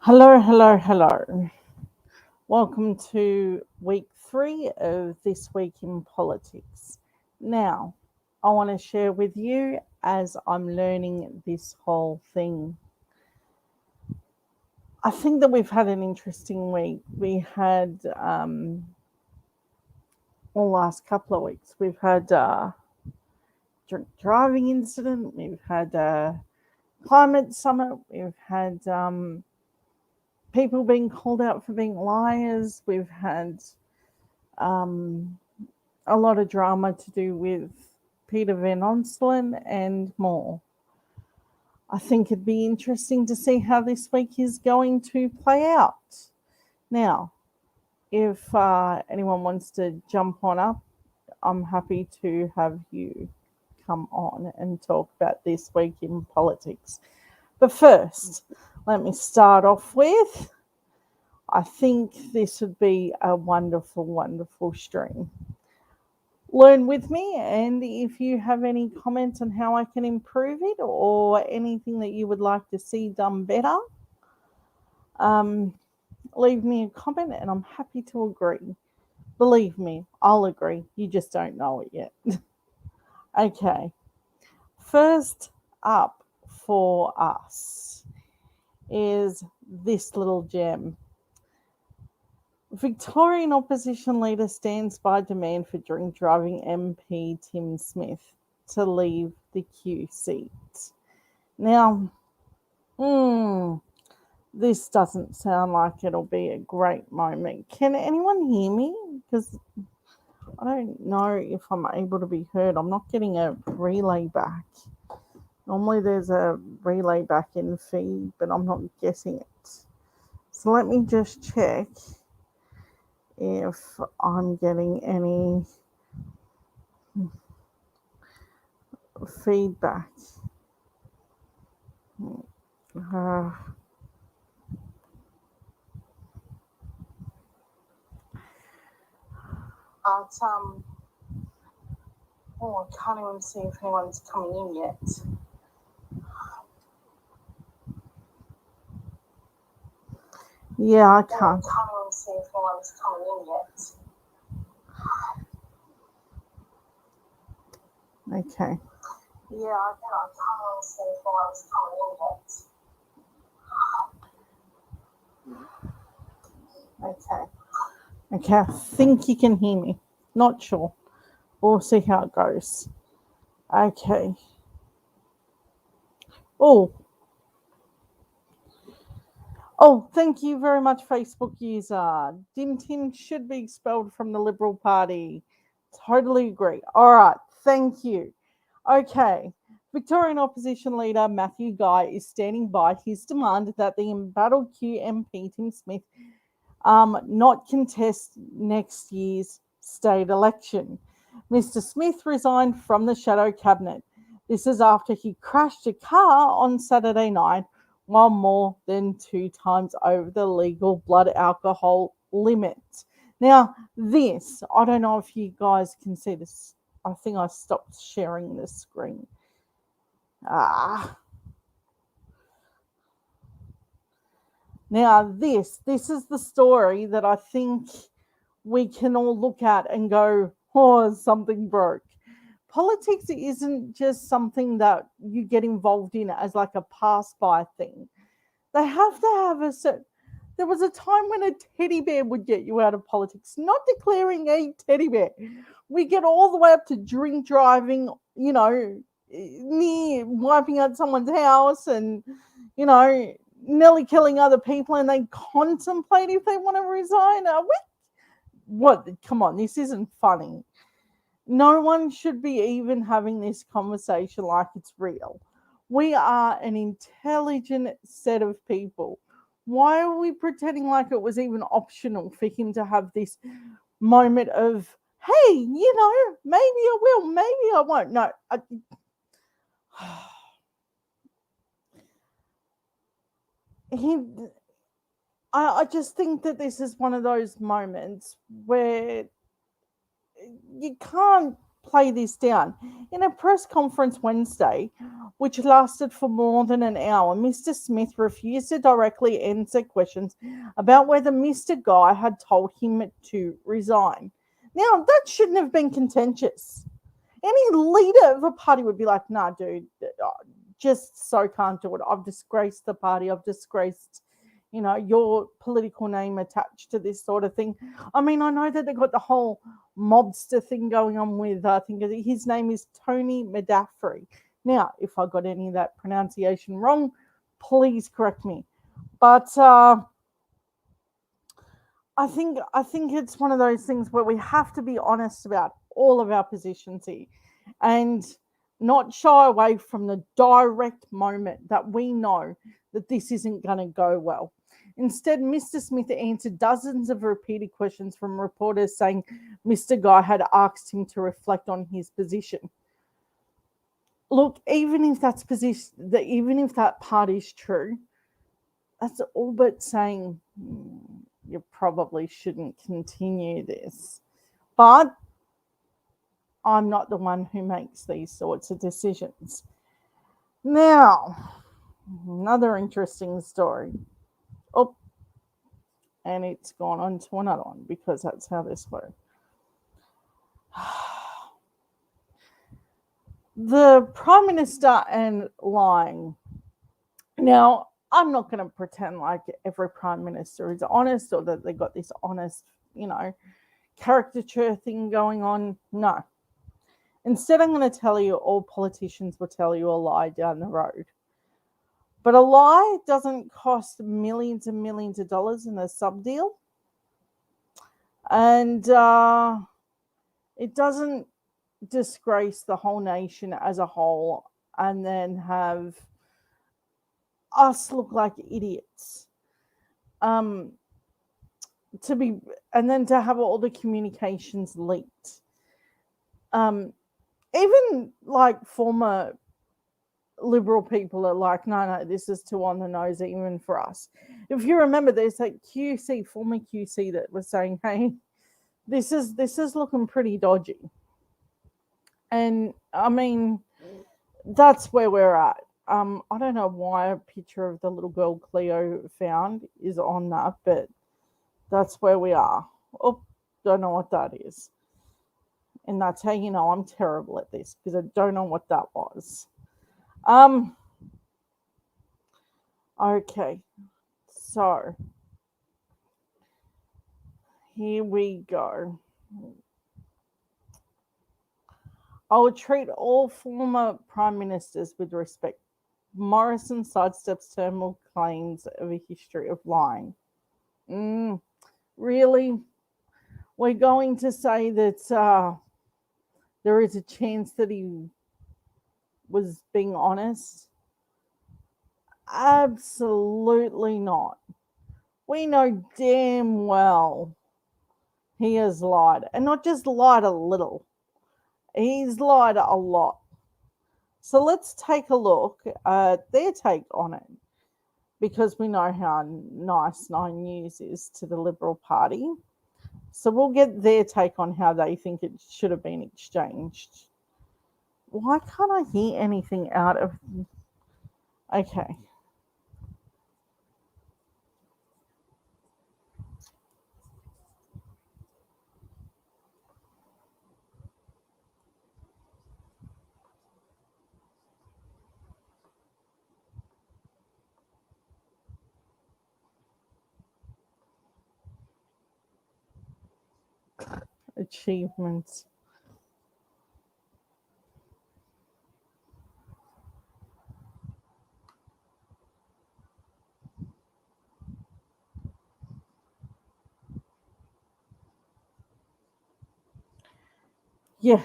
Hello, hello, hello. Welcome to week 3 of This Week in Politics. Now, I want to share with you as I'm learning this whole thing. I think that we've had an interesting week. We had, the last couple of weeks, we've had a drink driving incident, we've had a climate summit, we've had people being called out for being liars, we've had um, a lot of drama to do with Peter Van Onselen and more. I think it'd be interesting to see how this week is going to play out. Now, if anyone wants to jump on up, I'm happy to have you come on and talk about this week in politics. But first, let me start off with I think this would be a wonderful, wonderful stream. Learn with me, and if you have any comments on how I can improve it or anything that you would like to see done better, um, leave me a comment and I'm happy to agree. Believe me, I'll agree. You just don't know it yet. Okay, first up for us is this little gem. Victorian opposition leader stands by demand for drink driving MP Tim Smith to leave the Q seat. Now, this doesn't sound like it'll be a great moment. Can anyone hear me? Because I don't know if I'm able to be heard. I'm not getting a relay back. Normally there's a relay back in the feed, but I'm not getting it. So let me just check if I'm getting any feedback. But I can't even see if anyone's coming in yet. Yeah, I can't even see if anyone's coming in yet. Okay. Yeah, I can't even see if anyone's coming in yet. Okay. Okay, I think you can hear me. Not sure. We'll see how it goes. Okay. Oh. Oh, thank you very much, Facebook user. Dim Tim should be expelled from the Liberal Party. Totally agree. All right, thank you. Okay. Victorian opposition leader Matthew Guy is standing by his demand that the embattled Q MP Tim Smith not contest next year's state election. Mr. Smith resigned from the shadow cabinet. This is after he crashed a car on Saturday night while more than 2 times over the legal blood alcohol limit. Now, this, I don't know if you guys can see this. I think I stopped sharing the screen. Now, this is the story that I think we can all look at and go, oh, something broke. Politics isn't just something that you get involved in as like a pass-by thing. They have to have a certain... There was a time when a teddy bear would get you out of politics, not declaring a teddy bear. We get all the way up to drink driving, near wiping out someone's house and, nearly killing other people, and they contemplate if they want to resign. What? Come on, this isn't funny. No one should be even having this conversation like it's real. We are an intelligent set of people. Why are we pretending like it was even optional for him to have this moment of, hey, maybe I will, maybe I won't? No. I just think that this is one of those moments where you can't play this down. In a press conference Wednesday, which lasted for more than an hour, Mr. Smith refused to directly answer questions about whether Mr. Guy had told him to resign. Now, that shouldn't have been contentious. Any leader of a party would be like, nah, dude, just so can't do it. I've disgraced the party. I've disgraced, your political name attached to this sort of thing. I mean, I know that they've got the whole mobster thing going on with, I think his name is Tony Medafri. Now, if I got any of that pronunciation wrong, please correct me. But I think it's one of those things where we have to be honest about all of our positions here and not shy away from the direct moment that we know that this isn't going to go well. Instead, Mr. Smith answered dozens of repeated questions from reporters saying Mr. Guy had asked him to reflect on his position. Look, even if that part is true, that's all but saying you probably shouldn't continue this. But I'm not the one who makes these sorts of decisions. Now, another interesting story. Oh, and it's gone on to another one because that's how this works. The Prime Minister and lying. Now, I'm not going to pretend like every Prime Minister is honest or that they got this honest, caricature thing going on. No. Instead, I'm going to tell you all politicians will tell you a lie down the road. But a lie doesn't cost millions and millions of dollars in a sub deal. And it doesn't disgrace the whole nation as a whole and then have us look like idiots. To have all the communications leaked. Even like former Liberal people are like, no, this is too on the nose even for us. If you remember, there's that former QC that was saying, hey, this is looking pretty dodgy. And I mean, that's where we're at. I don't know why a picture of the little girl Cleo found is on that, but that's where we are. Oh, don't know what that is. And that's how you know I'm terrible at this, because I don't know what that was. Okay. So, here we go. I will treat all former prime ministers with respect. Morrison sidesteps terminal claims of a history of lying. Really? We're going to say that there is a chance that he was being honest? Absolutely not. We know damn well he has lied. And not just lied a little. He's lied a lot. So let's take a look at their take on it, because we know how nice Nine News is to the Liberal Party. So we'll get their take on how they think it should have been exchanged. Why can't I hear anything out of... Okay. Achievements. Yeah.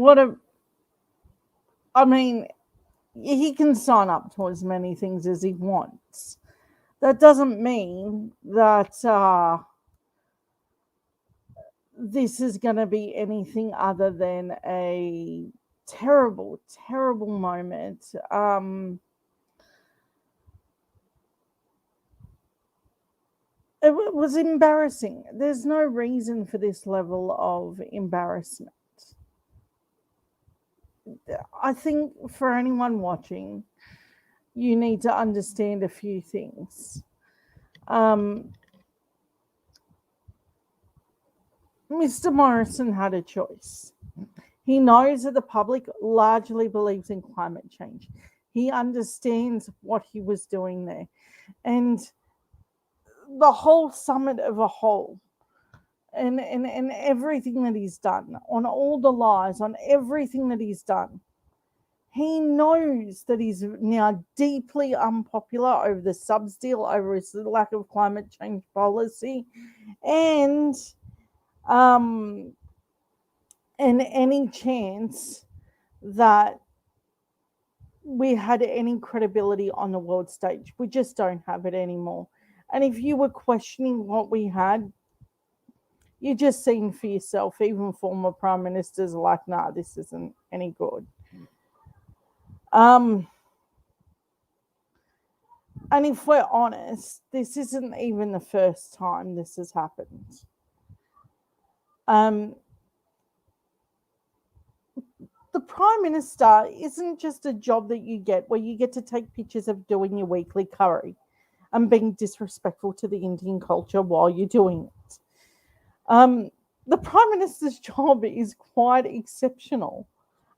what a, I mean, he can sign up to as many things as he wants. That doesn't mean that this is going to be anything other than a terrible, terrible moment. It was embarrassing. There's no reason for this level of embarrassment. I think for anyone watching, you need to understand a few things. Mr. Morrison had a choice. He knows that the public largely believes in climate change. He understands what he was doing there. And the whole summit of a whole, and everything that he's done, on all the lies, on everything that he's done, he knows that he's now deeply unpopular over the subs deal, over his lack of climate change policy, and any chance that we had any credibility on the world stage. We just don't have it anymore. And if you were questioning what we had, you're just seeing for yourself. Even former prime ministers are like, nah, this isn't any good. And if we're honest, this isn't even the first time this has happened. The Prime Minister isn't just a job that you get where you get to take pictures of doing your weekly curry and being disrespectful to the Indian culture while you're doing it. The Prime Minister's job is quite exceptional,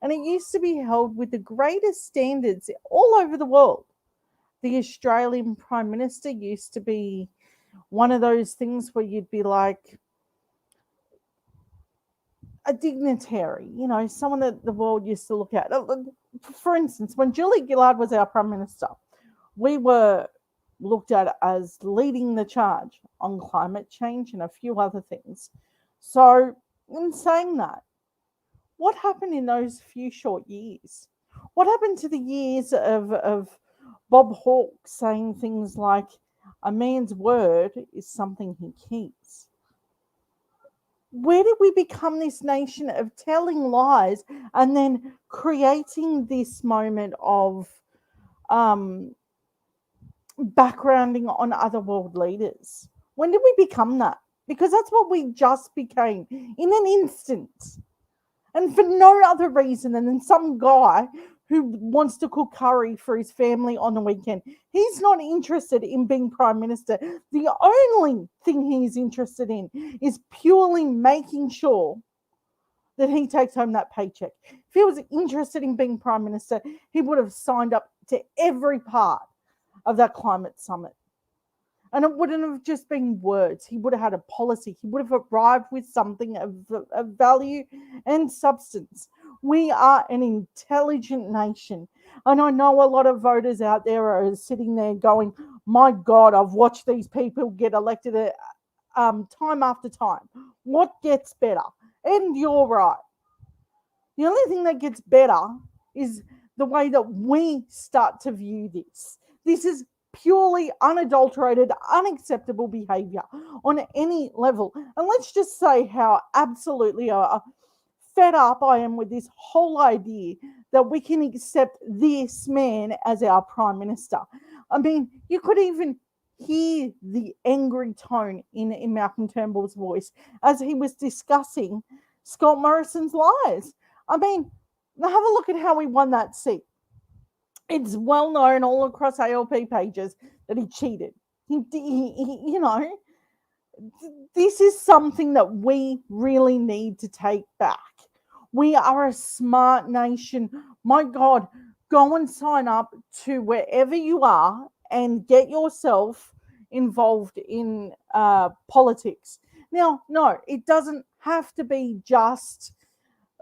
and it used to be held with the greatest standards all over the world. The Australian Prime Minister used to be one of those things where you'd be like a dignitary, someone that the world used to look at. For instance, when Julie Gillard was our Prime Minister, we were looked at as leading the charge on climate change and a few other things. So, in saying that, what happened in those few short years? What happened to the years of Bob Hawke saying things like, a man's word is something he keeps? Where did we become this nation of telling lies and then creating this moment of backgrounding on other world leaders? When did we become that? Because that's what we just became in an instant. And for no other reason than some guy who wants to cook curry for his family on the weekend. He's not interested in being Prime Minister. The only thing he's interested in is purely making sure that he takes home that paycheck. If he was interested in being Prime Minister, he would have signed up to every part of that climate summit. And it wouldn't have just been words. He would have had a policy. He would have arrived with something of value and substance. We are an intelligent nation. And I know a lot of voters out there are sitting there going, my God, I've watched these people get elected time after time. What gets better? And you're right. The only thing that gets better is the way that we start to view this. This is purely unadulterated, unacceptable behavior on any level. And let's just say how absolutely fed up I am with this whole idea that we can accept this man as our Prime Minister. I mean, you could even hear the angry tone in Malcolm Turnbull's voice as he was discussing Scott Morrison's lies. I mean, have a look at how he won that seat. It's well known all across ALP pages that he cheated. He this is something that we really need to take back. We are a smart nation. My God, go and sign up to wherever you are and get yourself involved in politics. Now, no, it doesn't have to be just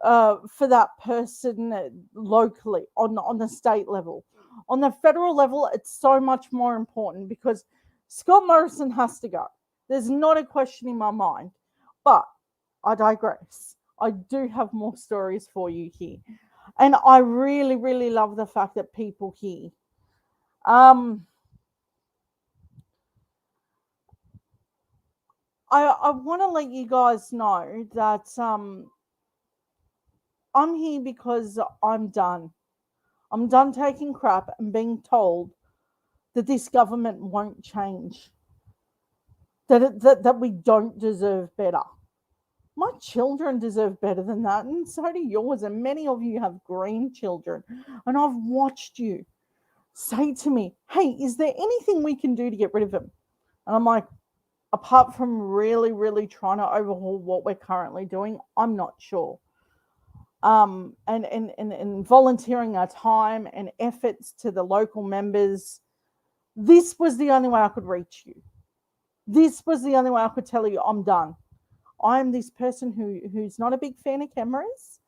for that person locally on the state level. On the federal level, it's so much more important because Scott Morrison has to go. There's not a question in my mind. But I digress. I do have more stories for you here. And I really, really love the fact that people here. Um, I want to let you guys know that I'm here because I'm done. I'm done taking crap and being told that this government won't change, that we don't deserve better. My children deserve better than that, and so do yours. And many of you have grandchildren, and I've watched you say to me, "Hey, is there anything we can do to get rid of him?" And I'm like, apart from really, really trying to overhaul what we're currently doing, I'm not sure. And volunteering our time and efforts to the local members, this was the only way I could reach you. This was the only way I could tell you I'm done. I'm this person who's not a big fan of cameras,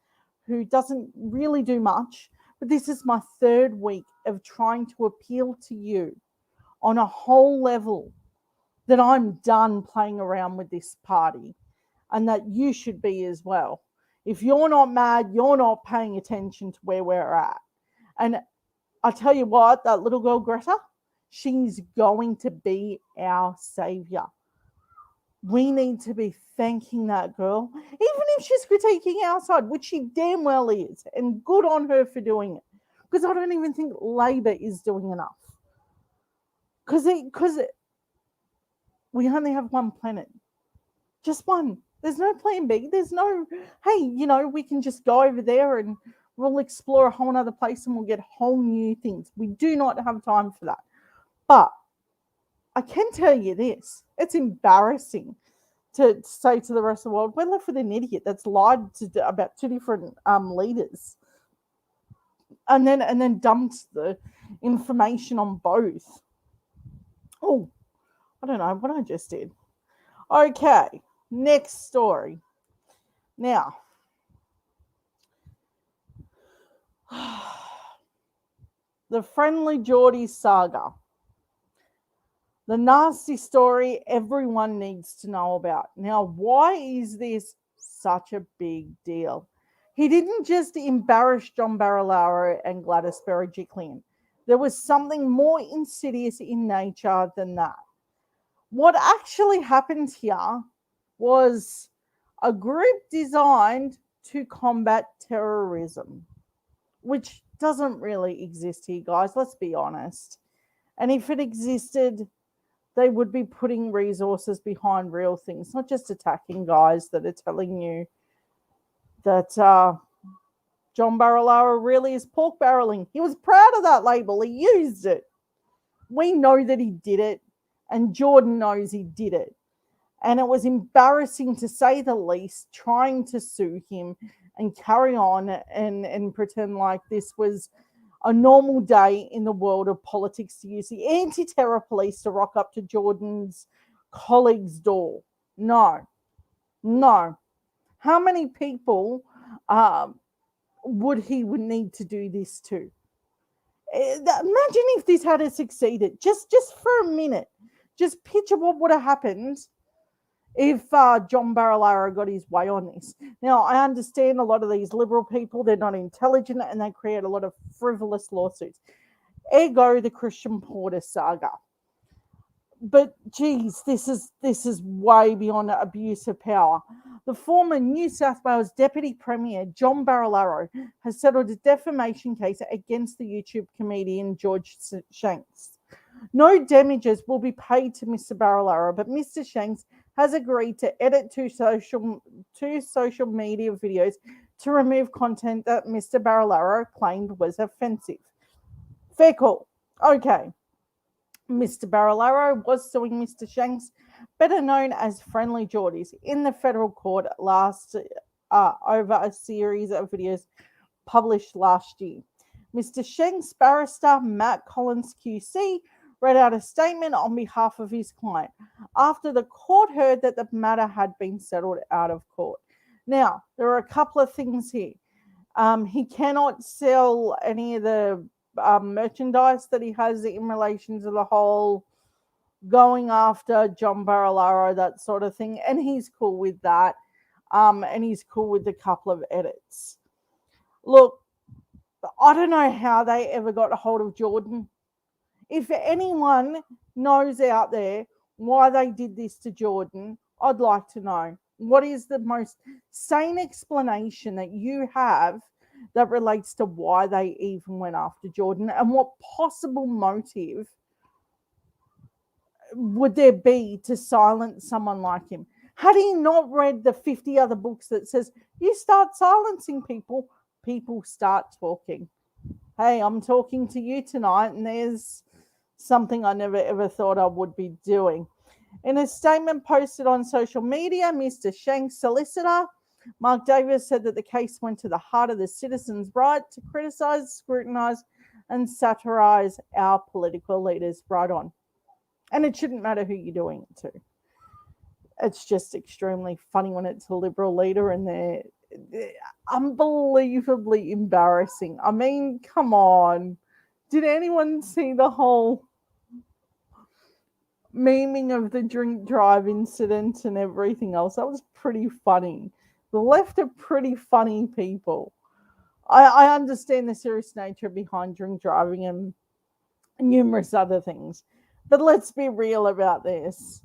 who doesn't really do much, but this is my third week of trying to appeal to you on a whole level that I'm done playing around with this party and that you should be as well. If you're not mad, you're not paying attention to where we're at. And I tell you what, that little girl Greta, she's going to be our savior. We need to be thanking that girl, even if she's critiquing our side, which she damn well is, and good on her for doing it. Because I don't even think Labor is doing enough. Because we only have one planet, just one. There's no plan B. There's no, hey, we can just go over there and we'll explore a whole other place and we'll get whole new things. We do not have time for that. But I can tell you this, it's embarrassing to say to the rest of the world, we're left with an idiot that's lied about two different leaders and then dumped the information on both. Oh, I don't know what I just did. Okay, next story. Now, the Friendly Geordie saga. The nasty story everyone needs to know about. Now, why is this such a big deal? He didn't just embarrass John Barilaro and Gladys Berejiklian. There was something more insidious in nature than that. What actually happened here was a group designed to combat terrorism, which doesn't really exist here, guys. Let's be honest. And if it existed, they would be putting resources behind real things, not just attacking guys that are telling you that John Barilaro really is pork barreling. He was proud of that label. He used it. We know that he did it, and Jordan knows he did it. And it was embarrassing to say the least, trying to sue him and carry on and pretend like this was a normal day in the world of politics to use the anti-terror police to rock up to Jordan's colleague's door. No. How many people would he need to do this to? Imagine if this had succeeded, just for a minute. Just picture what would have happened if John Barilaro got his way on this. Now, I understand a lot of these liberal people, they're not intelligent and they create a lot of frivolous lawsuits. Ergo, the Christian Porter saga. But geez, this is way beyond abuse of power. The former New South Wales Deputy Premier John Barilaro has settled a defamation case against the YouTube comedian George Shanks. No damages will be paid to Mr. Barilaro, but Mr. Shanks has agreed to edit two social media videos to remove content that Mr. Barilaro claimed was offensive. Fair call. Okay. Mr. Barilaro was suing Mr. Shanks, better known as Friendly Geordies, in the federal court over a series of videos published last year. Mr. Shanks' barrister, Matt Collins QC, read out a statement on behalf of his client after the court heard that the matter had been settled out of court. Now, there are a couple of things here. He cannot sell any of the merchandise that he has in relation to the whole going after John Barilaro, that sort of thing, and he's cool with that. and he's cool with a couple of edits. Look, I don't know how they ever got a hold of Jordan. If anyone knows out there why they did this to Jordan, I'd like to know. What is the most sane explanation that you have that relates to why they even went after Jordan, and what possible motive would there be to silence someone like him? Had he not read the 50 other books that says you start silencing people, people start talking? Hey, I'm talking to you tonight, and there's something I never ever thought I would be doing. In a statement posted on social media, Mr. Shank's solicitor, Mark Davis, said that the case went to the heart of the citizens' right to criticise, scrutinise, and satirise our political leaders. Right on. And it shouldn't matter who you're doing it to. It's just extremely funny when it's a Liberal leader and they're unbelievably embarrassing. I mean, come on. Did anyone see the whole memeing of the drink drive incident and everything else? That was pretty funny. The left are pretty funny people. I understand the serious nature behind drink driving and numerous other things. But let's be real about this.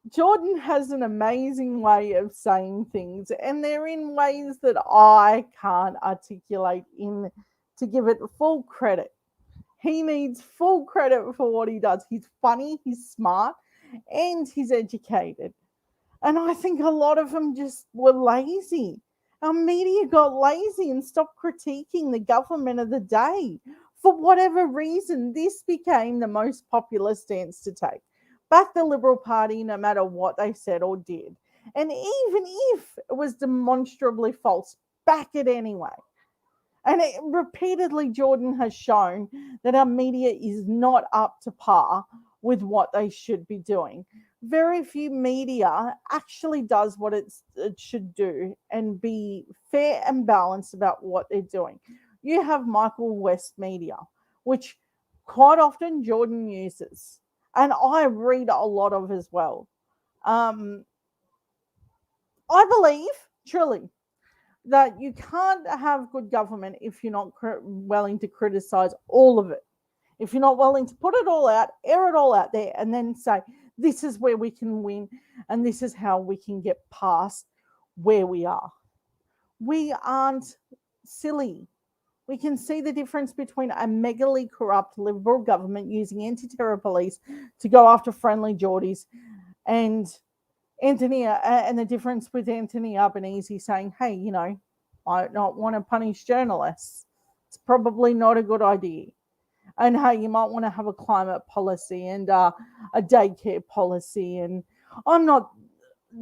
Jordan has an amazing way of saying things, and they're in ways that I can't articulate in to give it full credit. He needs full credit for what he does. He's funny, he's smart, and he's educated. And I think a lot of them just were lazy. Our media got lazy and stopped critiquing the government of the day. For whatever reason, this became the most popular stance to take. Back the Liberal Party no matter what they said or did. And even if it was demonstrably false, back it anyway. And repeatedly, Jordan has shown that our media is not up to par with what they should be doing. Very few media actually does what it should do and be fair and balanced about what they're doing. You have Michael West Media, which quite often Jordan uses, and I read a lot of as well. I believe, truly, that you can't have good government if you're not willing to criticize all of it. If you're not willing to put it all out, air it all out there, and then say, this is where we can win, and this is how we can get past where we are. We aren't silly. We can see the difference between a megally corrupt Liberal government using anti-terror police to go after friendly Geordies and and the difference with Anthony Albanese saying, hey, I don't want to punish journalists. It's probably not a good idea. And hey, you might want to have a climate policy and a daycare policy. And I'm not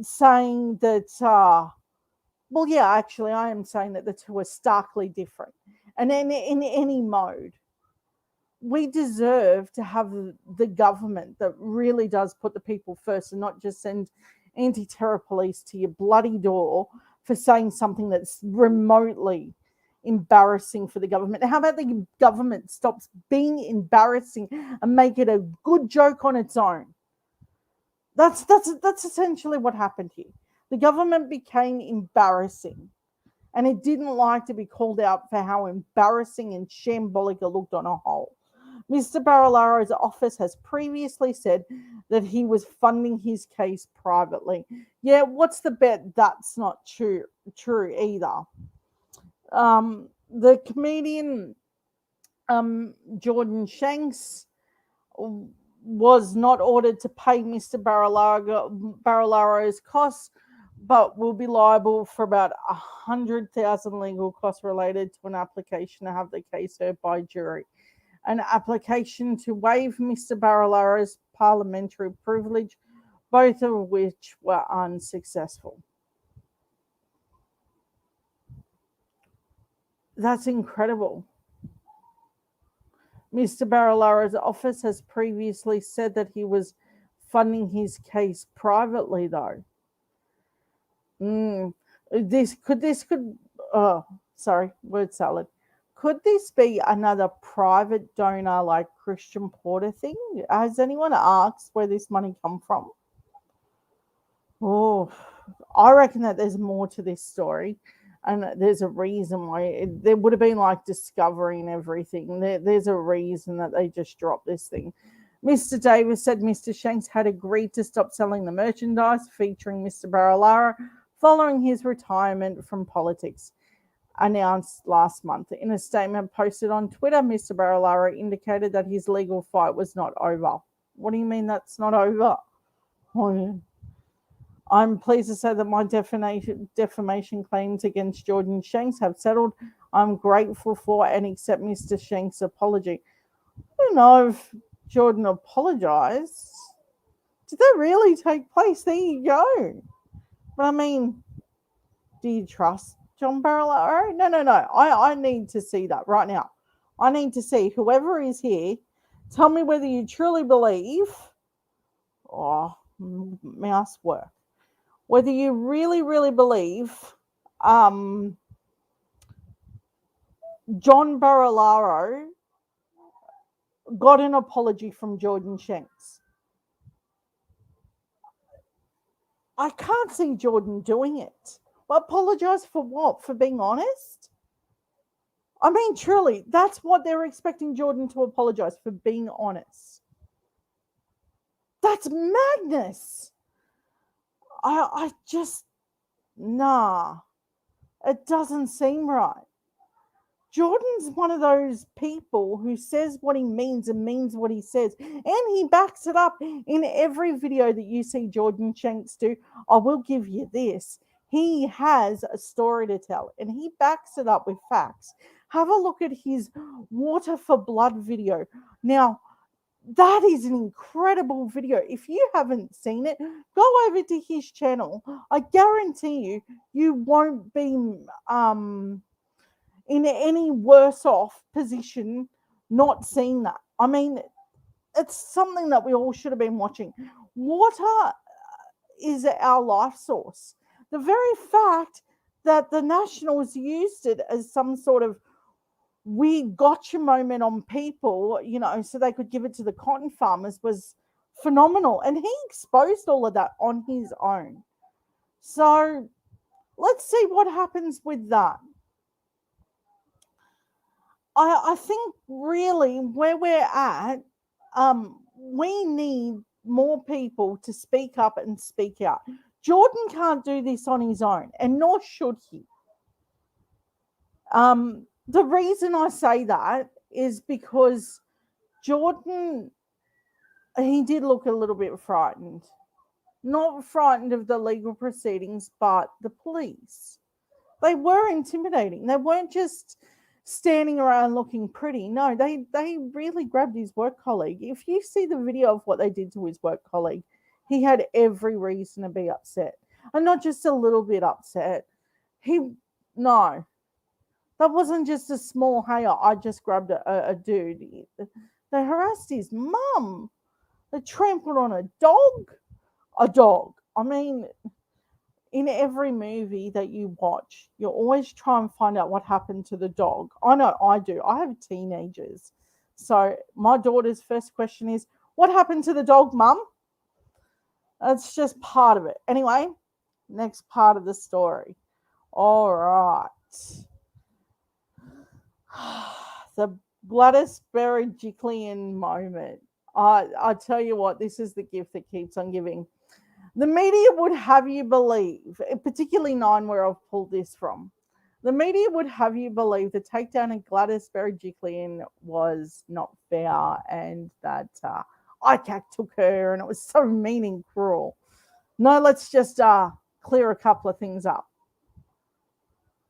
saying that, well, yeah, actually, I am saying that the two are starkly different. And in any mode, we deserve to have the government that really does put the people first and not just send anti-terror police to your bloody door for saying something that's remotely embarrassing for the government. How about the government stops being embarrassing and make it a good joke on its own? That's essentially what happened here. The government became embarrassing, and it didn't like to be called out for how embarrassing and shambolic it looked on a whole. Mr. Barilaro's office has previously said that he was funding his case privately. Yeah, what's the bet that's not true either? The comedian Jordan Shanks was not ordered to pay Mr. Barilaro's costs, but will be liable for about 100,000 legal costs related to an application to have the case heard by jury. An application to waive Mr. Barilaro's parliamentary privilege, both of which were unsuccessful. That's incredible. Mr. Barilaro's office has previously said that he was funding his case privately, though. Word salad. Could this be another private donor like Christian Porter thing? Has anyone asked where this money come from? Oh, I reckon that there's more to this story, and there's a reason why there would have been like discovery and everything. There's a reason that they just dropped this thing. Mr. Davis said Mr. Shanks had agreed to stop selling the merchandise featuring Mr. Barilaro following his retirement from politics, announced last month. In a statement posted on Twitter, Mr. Barilaro indicated that his legal fight was not over. What do you mean that's not over? I'm pleased to say that my defamation claims against Jordan Shanks have settled. I'm grateful for and accept Mr. Shanks' apology. I don't know if Jordan apologized. Did that really take place? There you go. But I mean, do you trust John Barilaro? No. I need to see that right now. I need to see whoever is here. Tell me whether you truly believe. Oh, mouse work. Whether you really, really believe John Barilaro got an apology from Jordan Shanks. I can't see Jordan doing it. Well, apologize for what? For being honest? I mean, truly, that's what they're expecting Jordan to apologize for, being honest. That's madness. I just, nah. It doesn't seem right. Jordan's one of those people who says what he means and means what he says. And he backs it up in every video that you see Jordan Shanks do. I will give you this. He has a story to tell and he backs it up with facts. Have a look at his Water for Blood video. Now, that is an incredible video. If you haven't seen it, go over to his channel. I guarantee you won't be in any worse off position not seeing that. I mean, it's something that we all should have been watching. Water is our life source. The very fact that the Nationals used it as some sort of weird gotcha moment on people, so they could give it to the cotton farmers was phenomenal. And he exposed all of that on his own. So let's see what happens with that. I think really where we're at, we need more people to speak up and speak out. Jordan can't do this on his own, and nor should he. The reason I say that is because Jordan, he did look a little bit frightened. Not frightened of the legal proceedings, but the police. They were intimidating. They weren't just standing around looking pretty. No, they really grabbed his work colleague. If you see the video of what they did to his work colleague, he had every reason to be upset. And not just a little bit upset. No. That wasn't just a small, hey, I just grabbed a dude. They harassed his mum. They trampled on a dog. A dog. I mean, in every movie that you watch, you always try and find out what happened to the dog. I know I do. I have teenagers. So my daughter's first question is, what happened to the dog, Mum? That's just part of it. Anyway, next part of the story. All right. The Gladys Berejiklian moment. I tell you what, this is the gift that keeps on giving. The media would have you believe, particularly Nine, where I've pulled this from, the media would have you believe the takedown of Gladys Berejiklian was not fair and that ICAC took her and it was so mean and cruel. No, let's just clear a couple of things up.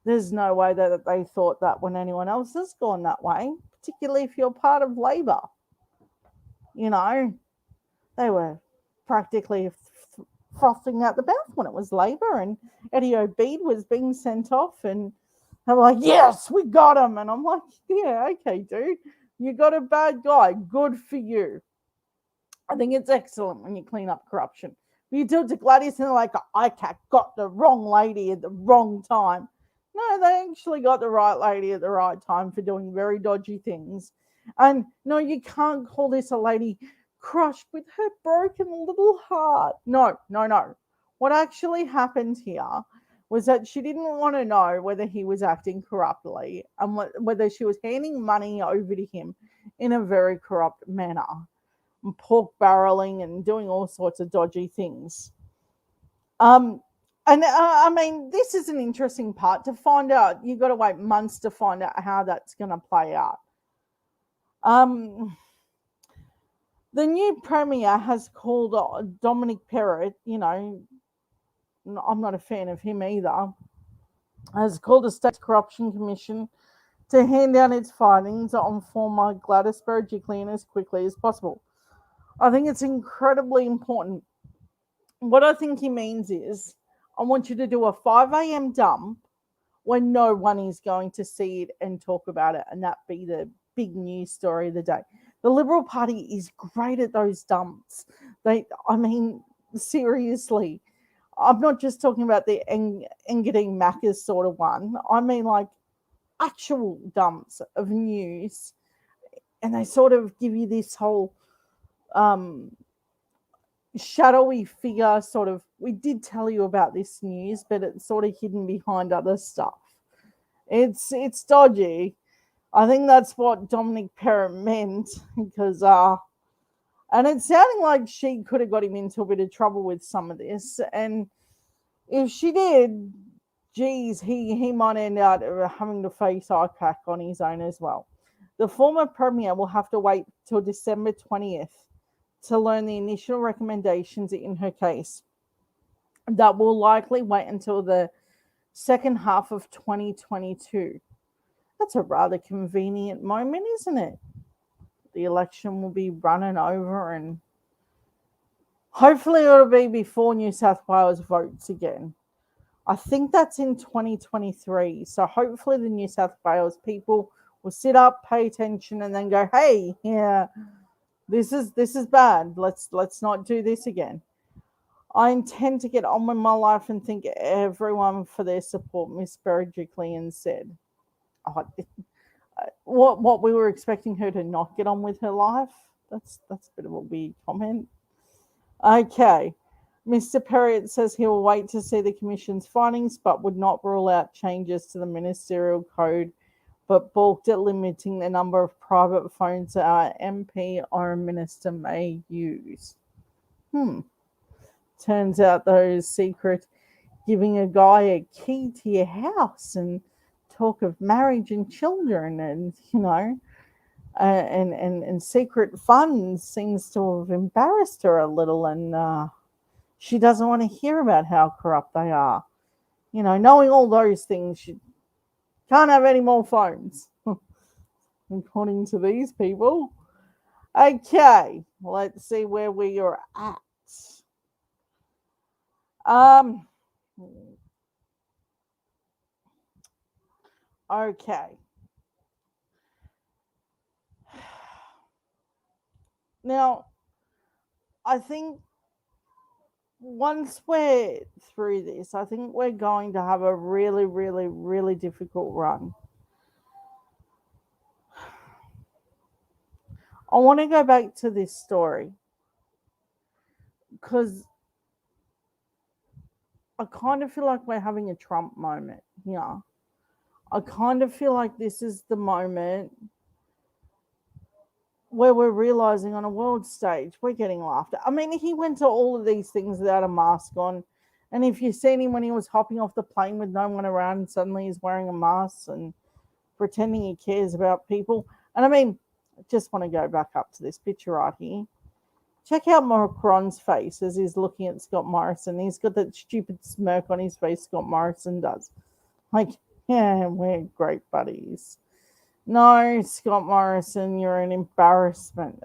There's no way that they thought that when anyone else has gone that way, particularly if you're part of Labor. They were practically frothing out the mouth when it was Labor and Eddie Obeid was being sent off and they're like, yes, we got him. And I'm like, yeah, okay, dude. You got a bad guy. Good for you. I think it's excellent when you clean up corruption. But you do it to Gladys and they're like, ICAC got the wrong lady at the wrong time. No, they actually got the right lady at the right time for doing very dodgy things. And no, you can't call this a lady crushed with her broken little heart. No. What actually happened here was that she didn't want to know whether he was acting corruptly and whether she was handing money over to him in a very corrupt manner, and pork barreling and doing all sorts of dodgy things. Um, and I mean, this is an interesting part to find out. You've got to wait months to find out how that's going to play out. The new premier has called Dominic Perrott, I'm not a fan of him either, has called a state corruption commission to hand down its findings on former Gladys Berejiklian as quickly as possible. I think it's incredibly important. What I think he means is, I want you to do a 5 a.m. dump when no one is going to see it and talk about it, and that be the big news story of the day. The Liberal Party is great at those dumps. Seriously, I'm not just talking about the Engadine Macca's sort of one. I mean, like, actual dumps of news, and they sort of give you this whole shadowy figure sort of, we did tell you about this news, but it's sort of hidden behind other stuff. It's dodgy. I think that's what Dominic Perrott meant, because and it's sounding like she could have got him into a bit of trouble with some of this, and if she did, geez, he might end up having to face IPAC on his own as well. The former premier will have to wait till December 20th to learn the initial recommendations in her case. That will likely wait until the second half of 2022. That's a rather convenient moment, isn't it? The election will be running over, and hopefully it'll be before New South Wales votes again. I think that's in 2023. So hopefully the New South Wales people will sit up, pay attention, and then go, hey, yeah, this is bad. Let's not do this again. I intend to get on with my life and thank everyone for their support, Miss Berejiklian said. What we were expecting her to not get on with her life? That's a bit of a weird comment. Okay. Mr. Perrott says he will wait to see the Commission's findings, but would not rule out changes to the ministerial code, but balked at limiting the number of private phones our MP or a minister may use. Turns out those secret, giving a guy a key to your house and talk of marriage and children and, and secret funds seems to have embarrassed her a little, and she doesn't want to hear about how corrupt they are. Knowing all those things, she can't have any more phones, according to these people. Okay, let's see where we are at. Okay. Now, I think once we're through this, I think we're going to have a really, really, really difficult run. I want to go back to this story because I kind of feel like we're having a Trump moment here. I kind of feel like this is the moment where we're realizing on a world stage we're getting laughed at. I mean, he went to all of these things without a mask on. And if you've seen him when he was hopping off the plane with no one around and suddenly he's wearing a mask and pretending he cares about people. And I mean, I just want to go back up to this picture right here. Check out Macron's face as he's looking at Scott Morrison. He's got that stupid smirk on his face Scott Morrison does. Like, yeah, we're great buddies. No, Scott Morrison, you're an embarrassment.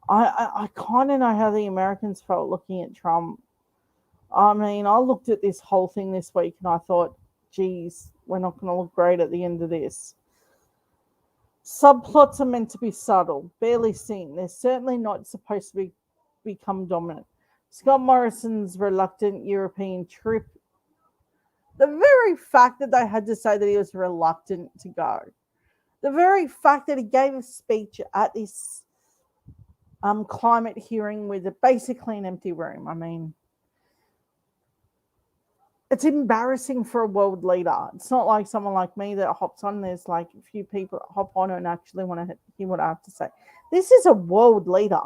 I kind of know how the Americans felt looking at Trump. I mean, I looked at this whole thing this week and I thought, geez, we're not going to look great at the end of this. Subplots are meant to be subtle, barely seen. They're certainly not supposed to become dominant. Scott Morrison's reluctant European trip, the very fact that they had to say that he was reluctant to go, the very fact that he gave a speech at this climate hearing with basically an empty room. I mean, it's embarrassing for a world leader. It's not like someone like me that hops on. There's like a few people that hop on and actually want to hear what I have to say. This is a world leader,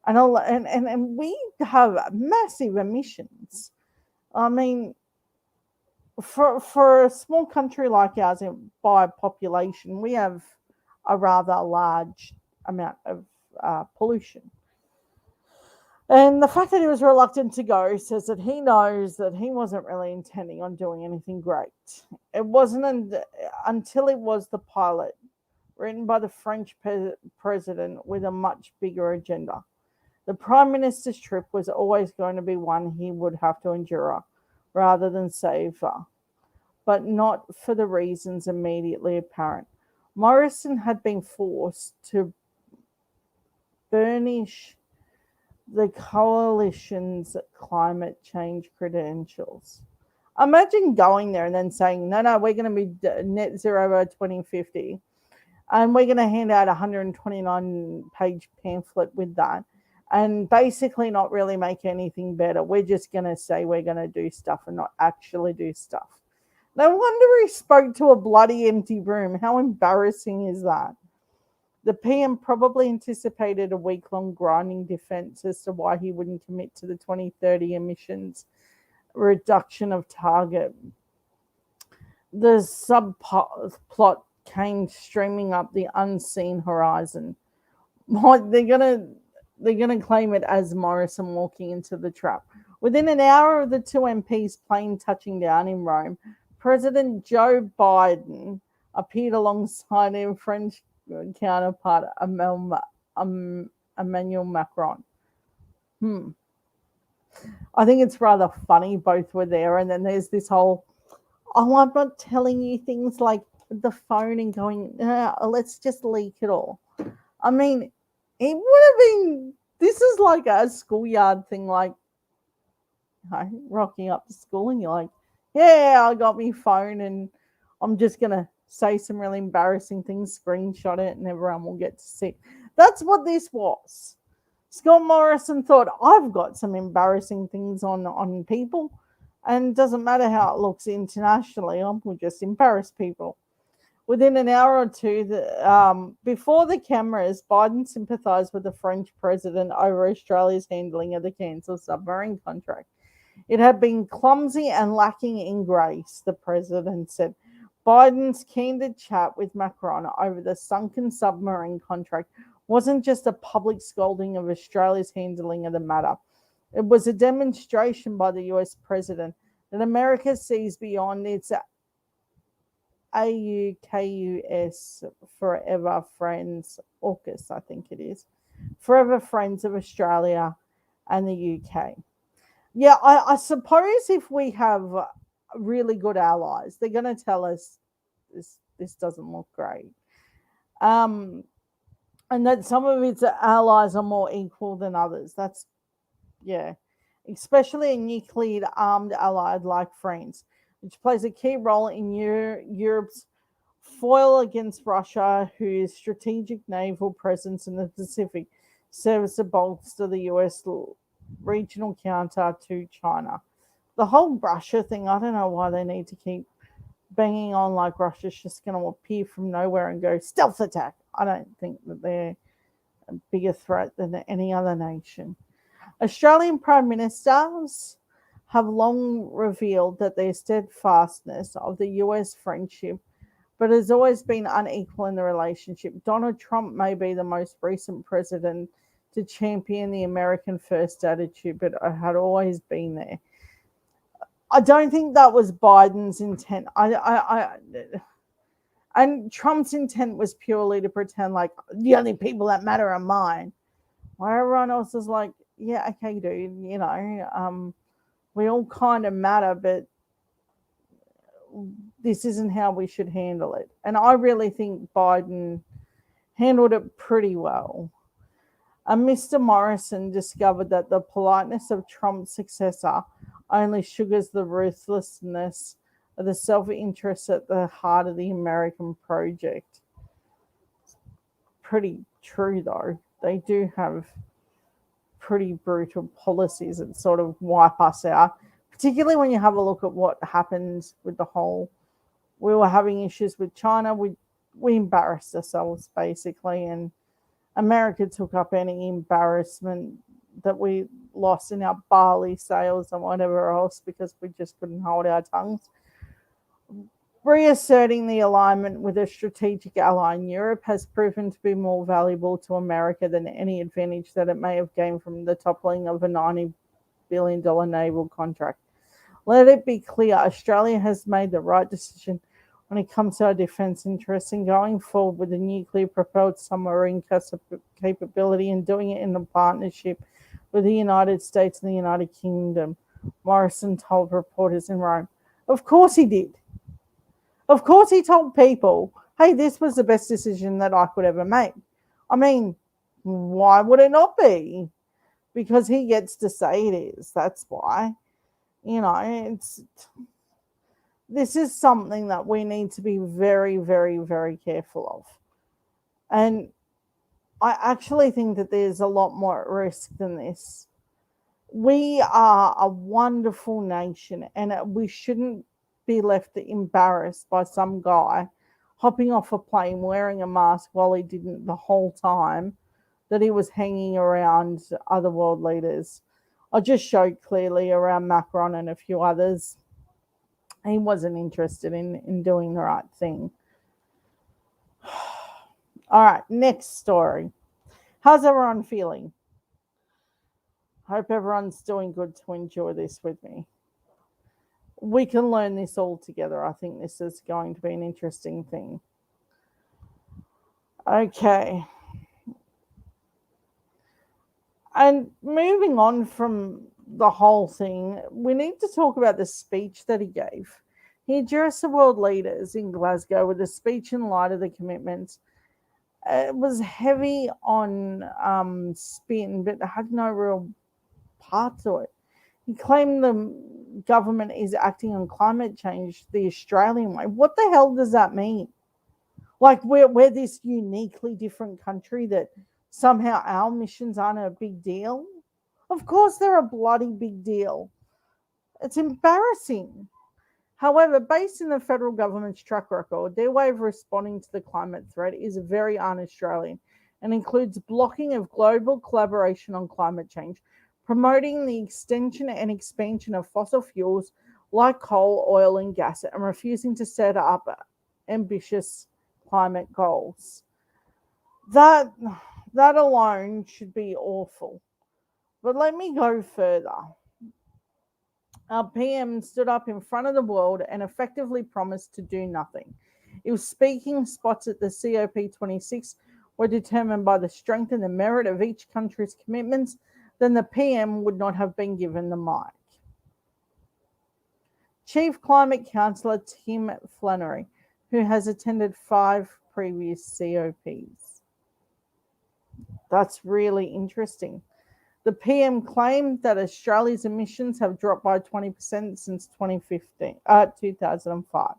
and we have massive emissions. I mean, for a small country like ours, by population, we have a rather large amount of pollution. And the fact that he was reluctant to go says that he knows that he wasn't really intending on doing anything great. It wasn't until it was the pilot, written by the French president with a much bigger agenda. The Prime Minister's trip was always going to be one he would have to endure rather than savor, but not for the reasons immediately apparent. Morrison had been forced to burnish the coalition's climate change credentials. Imagine going there and then saying, no, we're going to be net zero by 2050. And we're going to hand out a 129-page pamphlet with that and basically not really make anything better. We're just going to say we're going to do stuff and not actually do stuff. No wonder he spoke to a bloody empty room. How embarrassing is that? The PM probably anticipated a week-long grinding defense as to why he wouldn't commit to the 2030 emissions reduction of target. The subplot came streaming up the unseen horizon. They're gonna claim it as Morrison walking into the trap. Within an hour of the two MPs' plane touching down in Rome, President Joe Biden appeared alongside their French counterpart Emmanuel Macron. I think it's rather funny both were there, and then there's this whole, oh, I'm not telling you things like the phone and going, let's just leak it all. I mean, it would have been, this is like a schoolyard thing, like, rocking up to school and you're like, yeah, I got my phone and I'm just going to say some really embarrassing things, screenshot it, and everyone will get to see. That's what this was. Scott Morrison thought, I've got some embarrassing things on people, and it doesn't matter how it looks internationally, I will just embarrass people. Within an hour or two, before the cameras, Biden sympathised with the French president over Australia's handling of the cancelled submarine contract. It had been clumsy and lacking in grace, the president said. Biden's candid chat with Macron over the sunken submarine contract wasn't just a public scolding of Australia's handling of the matter. It was a demonstration by the US president that America sees beyond its AUKUS, Forever Friends, AUKUS, I think it is, Forever Friends of Australia and the UK. Yeah, I suppose if we have really good allies, they're going to tell us this doesn't look great. And that some of its allies are more equal than others. That's, yeah, especially a nuclear armed ally like France, which plays a key role in Europe's foil against Russia, whose strategic naval presence in the Pacific serves to bolster the US regional counter to China. The whole Russia thing, I don't know why they need to keep banging on like Russia's just going to appear from nowhere and go stealth attack. I don't think that they're a bigger threat than any other nation. Australian Prime Ministers have long revealed that their steadfastness of the US friendship, but has always been unequal in the relationship. Donald Trump may be the most recent president to champion the American first attitude, but it had always been there. I don't think that was Biden's intent. And Trump's intent was purely to pretend like the only people that matter are mine. While everyone else is like, yeah, okay, dude, we all kind of matter, but this isn't how we should handle it. And I really think Biden handled it pretty well. And Mr. Morrison discovered that the politeness of Trump's successor only sugars the ruthlessness of the self-interest at the heart of the American project. Pretty true, though. They do have pretty brutal policies that sort of wipe us out, particularly when you have a look at what happened with the whole, we were having issues with China. We embarrassed ourselves basically, and America took up any embarrassment that we lost in our barley sales and whatever else because we just couldn't hold our tongues. Reasserting the alignment with a strategic ally in Europe has proven to be more valuable to America than any advantage that it may have gained from the toppling of a $90 billion naval contract. Let it be clear, Australia has made the right decision when it comes to our defence interests in going forward with a nuclear propelled submarine capability and doing it in a partnership with the United States and the United Kingdom, Morrison told reporters in Rome. Of course he did. Of course he told people, hey, this was the best decision that I could ever make. I mean, why would it not be? Because he gets to say it is. That's why. This is something that we need to be very, very, very careful of. And I actually think that there's a lot more at risk than this. We are a wonderful nation, and we shouldn't be left embarrassed by some guy hopping off a plane wearing a mask while he didn't the whole time that he was hanging around other world leaders. I just showed clearly around Macron and a few others. He wasn't interested in doing the right thing. All right, next story. How's everyone feeling? Hope everyone's doing good to enjoy this with me. We can learn this all together. I think this is going to be an interesting thing. Okay. And moving on from the whole thing, we need to talk about the speech that he gave. He addressed the world leaders in Glasgow with a speech in light of the commitments. It was heavy on spin, but it had no real part to it. He claimed the government is acting on climate change the Australian way. What the hell does that mean? Like we're this uniquely different country that somehow our emissions aren't a big deal? Of course they're a bloody big deal. It's embarrassing. However, based on the federal government's track record, their way of responding to the climate threat is very un-Australian and includes blocking of global collaboration on climate change, promoting the extension and expansion of fossil fuels like coal, oil, and gas, and refusing to set up ambitious climate goals. That alone should be awful. But let me go further. Our PM stood up in front of the world and effectively promised to do nothing. It was speaking spots at the COP26 were determined by the strength and the merit of each country's commitments, then the PM would not have been given the mic. Chief Climate Counsellor Tim Flannery, who has attended 5 previous COPs. That's really interesting. The PM claimed that Australia's emissions have dropped by 20% since 2005.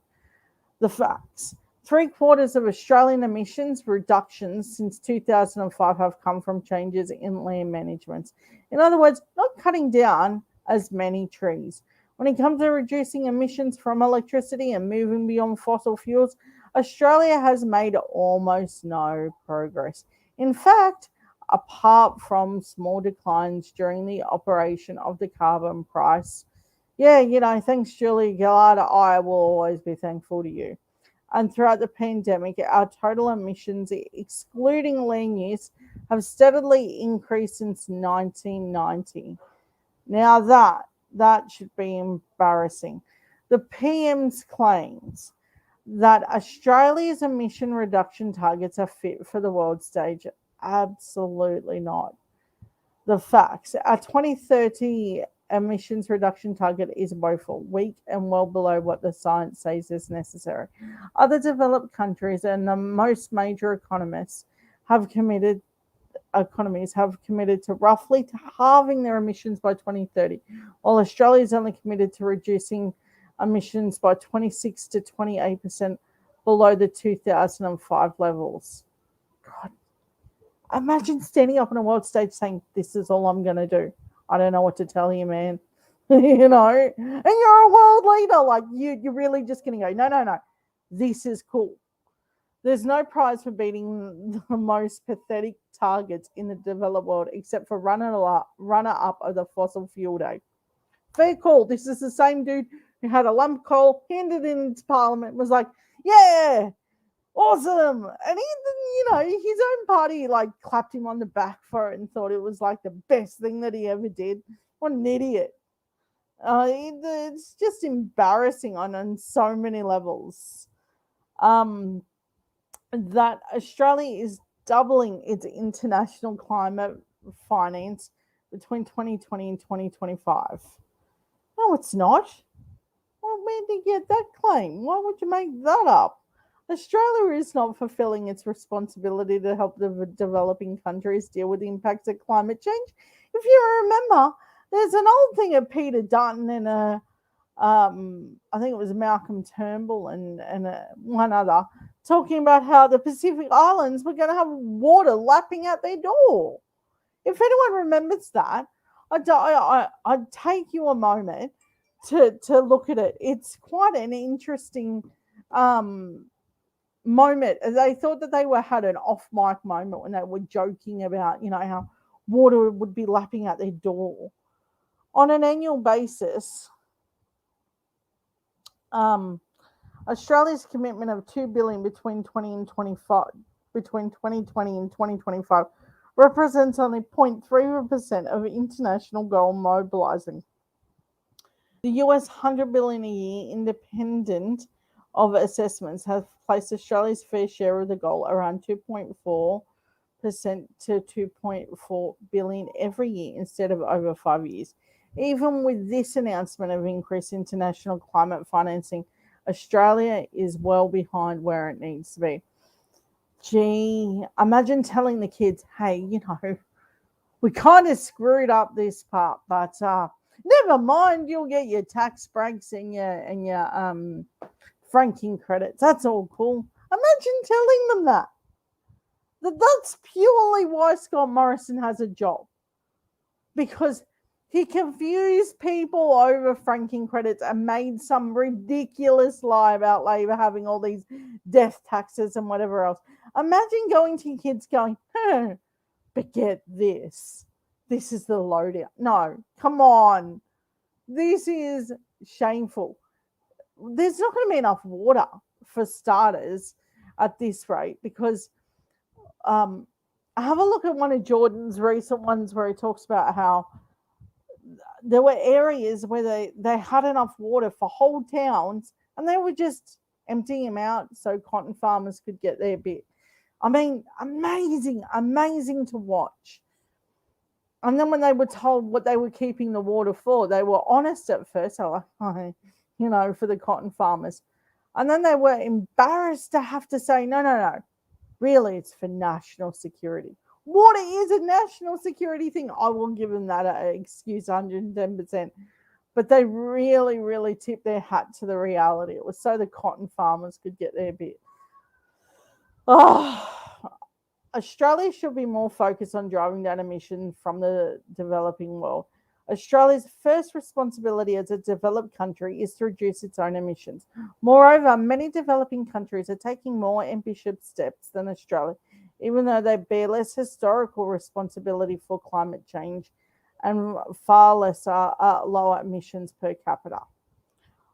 The facts. 3/4 of Australian emissions reductions since 2005 have come from changes in land management. In other words, not cutting down as many trees. When it comes to reducing emissions from electricity and moving beyond fossil fuels, Australia has made almost no progress. In fact, apart from small declines during the operation of the carbon price. Yeah, thanks, Julia Gillard. I will always be thankful to you. And throughout the pandemic, our total emissions, excluding land use, have steadily increased since 1990. Now that should be embarrassing. The PM's claims that Australia's emission reduction targets are fit for the world stage. Absolutely not. The facts. Our 2030 emissions reduction target is woeful, weak, and well below what the science says is necessary. Other developed countries and the most major economies have committed to roughly halving their emissions by 2030, while Australia is only committed to reducing emissions by 26 to 28% below the 2005 levels. God. Imagine standing up on a world stage saying, this is all I'm going to do. I don't know what to tell you, man. you know, and you're a world leader. Like you're really just going to go, no, this is cool. There's no prize for beating the most pathetic targets in the developed world except for runner-up of the fossil fuel day. Fair call. This is the same dude who had a lump coal, handed it into Parliament, was like, yeah, awesome. And his own party like clapped him on the back for it and thought it was like the best thing that he ever did. What an idiot. It's just embarrassing on so many levels. That Australia is doubling its international climate finance between 2020 and 2025. No, it's not. Well, where did you get that claim? Why would you make that up? Australia is not fulfilling its responsibility to help the developing countries deal with the impacts of climate change. If you remember, there's an old thing of Peter Dutton and I think it was Malcolm Turnbull and one other talking about how the Pacific Islands were going to have water lapping at their door. If anyone remembers that, I'd take you a moment to look at it. It's quite an interesting moment. They thought that they had an off mic moment when they were joking about, how water would be lapping at their door. On an annual basis, Australia's commitment of $2 billion between 2020 and 2025 represents only 0.3% of international goal mobilizing. The US $100 billion a year, independent of assessments, have placed Australia's fair share of the goal around 2.4% to 2.4 billion every year instead of over 5 years. Even with this announcement of increased international climate financing, Australia is well behind where it needs to be. Gee, imagine telling the kids, hey, we kind of screwed up this part, but never mind, you'll get your tax breaks and your franking credits. That's all cool. Imagine telling them that's purely why Scott Morrison has a job, because he confused people over franking credits and made some ridiculous lie about Labor having all these death taxes and whatever else. Imagine going to kids going, but get this. This is the lowdown. No, come on. This is shameful. There's not going to be enough water for starters at this rate, because have a look at one of Jordan's recent ones where he talks about how there were areas where they had enough water for whole towns and they were just emptying them out so cotton farmers could get their bit. I mean, amazing to watch. And then when they were told what they were keeping the water for, they were honest at first. They were like, for the cotton farmers. And then they were embarrassed to have to say, no. Really, it's for national security. Water is a national security thing. I will give them that excuse 110%. But they really, really tipped their hat to the reality. It was so the cotton farmers could get their bit. Australia should be more focused on driving down emissions from the developing world. Australia's first responsibility as a developed country is to reduce its own emissions. Moreover, many developing countries are taking more ambitious steps than Australia, even though they bear less historical responsibility for climate change and far lesser lower emissions per capita.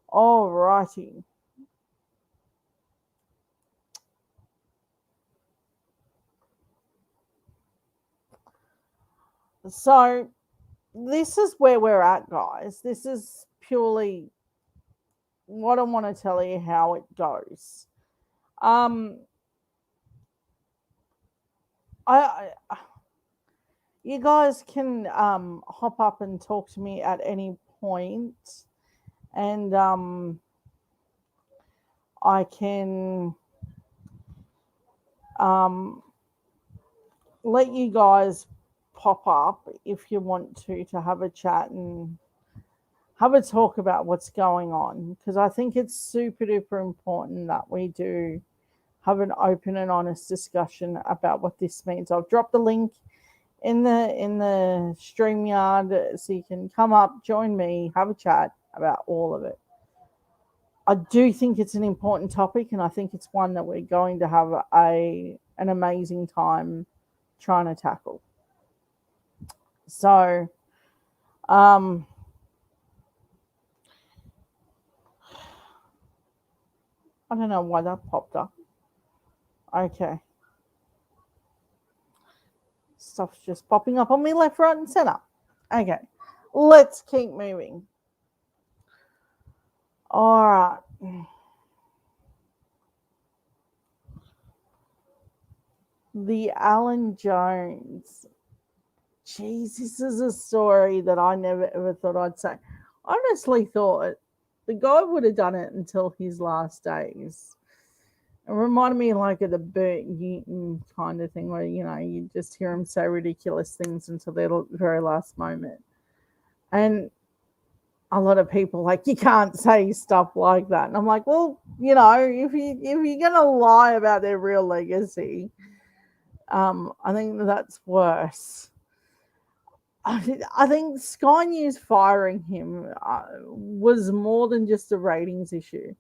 All righty. So this is where we're at, guys. This is purely what I want to tell you how it goes. You guys can hop up and talk to me at any point, and I can let you guys pop up if you want to have a chat and have a talk about what's going on, because I think it's super duper important that we do have an open and honest discussion about what this means. I'll drop the link in the StreamYard, so you can come up, join me, have a chat about all of it. I do think it's an important topic, and I think it's one that we're going to have an amazing time trying to tackle. So, um, I don't know why that popped up. Okay, stuff's just popping up on me left, right, and center. Okay, let's keep moving. All right. The Alan Jones. Jeez, this is a story that I never ever thought I'd say. I honestly thought the guy would have done it until his last days. It reminded me like of the Bert Newton kind of thing where, you just hear him say ridiculous things until their very last moment. And a lot of people like, you can't say stuff like that. And I'm like, well, if you're gonna lie about their real legacy, I think that's worse. I think Sky News firing him was more than just a ratings issue.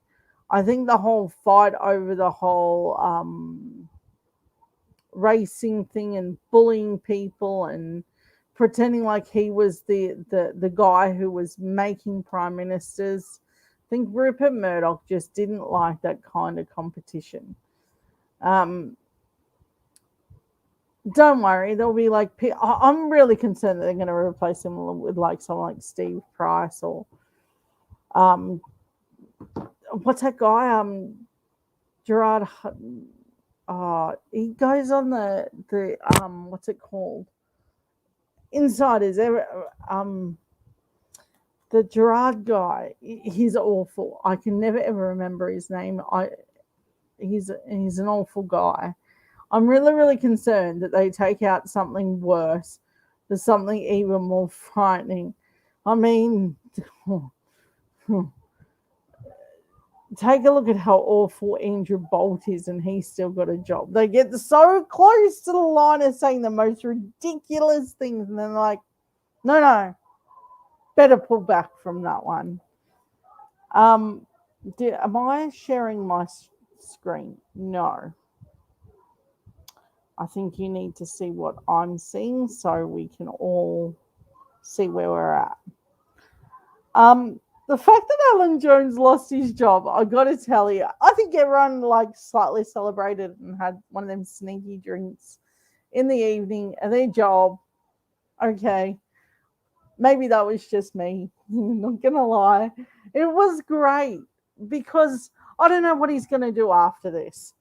I think the whole fight over the whole racing thing and bullying people and pretending like he was the guy who was making prime ministers. I think Rupert Murdoch just didn't like that kind of competition. Don't worry, there'll be like I'm really concerned that they're going to replace him with like someone like Steve Price or what's that guy Gerard. He goes on the what's it called, Insiders. The Gerard guy, he's awful. I can never ever remember his name. He's an awful guy. I'm really, really concerned that they take out something worse. There's something even more frightening. I mean, take a look at how awful Andrew Bolt is, and he's still got a job. They get so close to the line of saying the most ridiculous things, and then they're like, no, better pull back from that one. Am I sharing my screen? No. I think you need to see what I'm seeing so we can all see where we're at. The fact that Alan Jones lost his job, I got to tell you, I think everyone like slightly celebrated and had one of them sneaky drinks in the evening at their job. Okay, maybe that was just me. Not gonna lie, it was great because I don't know what he's gonna do after this.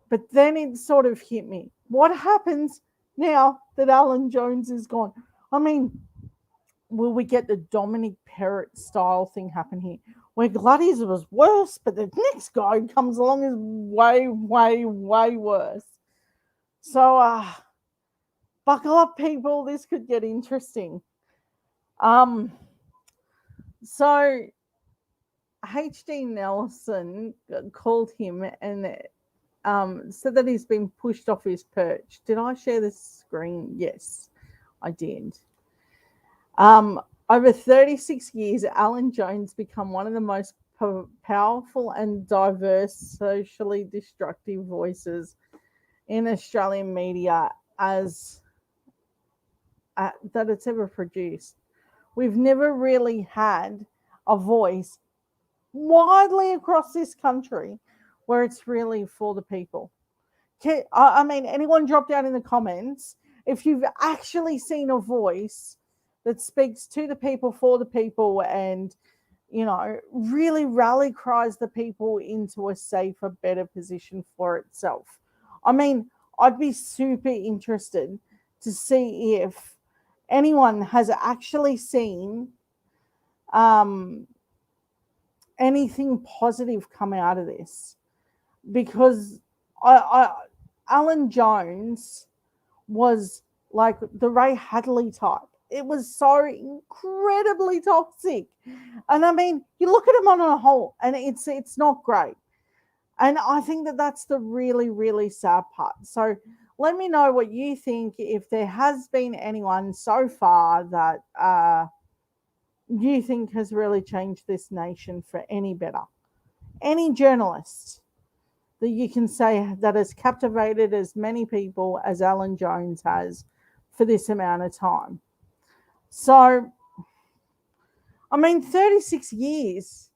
But then it sort of hit me. What happens now that Alan Jones is gone? I mean, will we get the Dominic Perrott style thing happen here? Where Gladys was worse, but the next guy comes along is way, way, way worse. So buckle up, people. This could get interesting. So H.D. Nelson called him and said that he's been pushed off his perch. Did I share this screen? Yes, I did. Over 36 years, Alan Jones become one of the most powerful and diverse socially destructive voices in Australian media that it's ever produced. We've never really had a voice widely across this country where it's really for the people. I mean, anyone drop down in the comments if you've actually seen a voice that speaks to the people, for the people, and, really rally cries the people into a safer, better position for itself. I mean, I'd be super interested to see if anyone has actually seen anything positive come out of this, because Alan Jones was like the Ray Hadley type. It was so incredibly toxic, and I mean, you look at him on a whole, and it's not great. And I think that that's the really, really sad part. So Let me know what you think, if there has been anyone so far that you think has really changed this nation for any better. Any journalist that you can say that has captivated as many people as Alan Jones has for this amount of time. So, I mean, 36 years,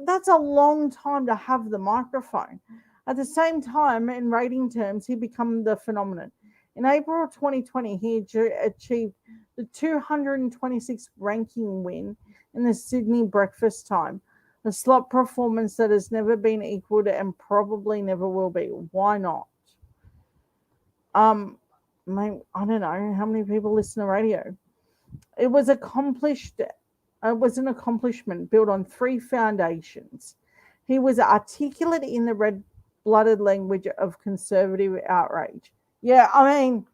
that's a long time to have the microphone. At the same time, in rating terms, he became the phenomenon. In April 2020, he achieved the 226th ranking win in the Sydney Breakfast Time, a slot performance that has never been equaled and probably never will be. Why not? Um, I don't know how many people listen to radio. It was accomplished. It was an accomplishment built on three foundations. He was articulate in the red-blooded language of conservative outrage. Yeah, I mean,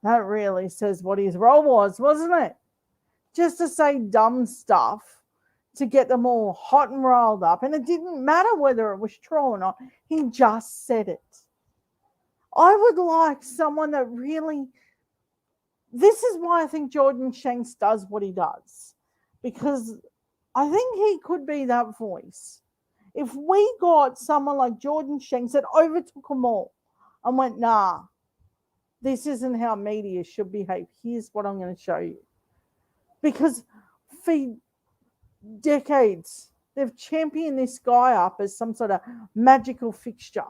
that really says what his role was, wasn't it? Just to say dumb stuff to get them all hot and riled up. And it didn't matter whether it was true or not. He just said it. I would like someone that really. This is why I think Jordan Shanks does what he does. Because I think he could be that voice. If we got someone like Jordan Shanks that overtook them all and went, nah, this isn't how media should behave. Here's what I'm going to show you. Because for decades, they've championed this guy up as some sort of magical fixture.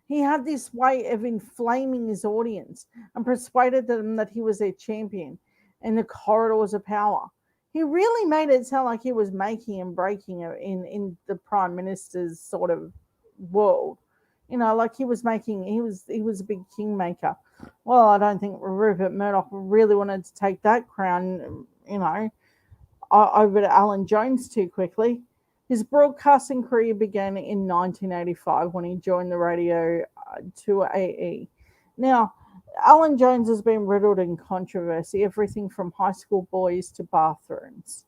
He had this way of inflaming his audience and persuaded them that he was their champion in the corridors of power. He really made it sound like he was making and breaking in the Prime Minister's sort of world. You know, like he was a big kingmaker. Well, I don't think Rupert Murdoch really wanted to take that crown, over to Alan Jones too quickly. His broadcasting career began in 1985 when he joined the radio 2AE. Now, Alan Jones has been riddled in controversy, everything from high school boys to bathrooms.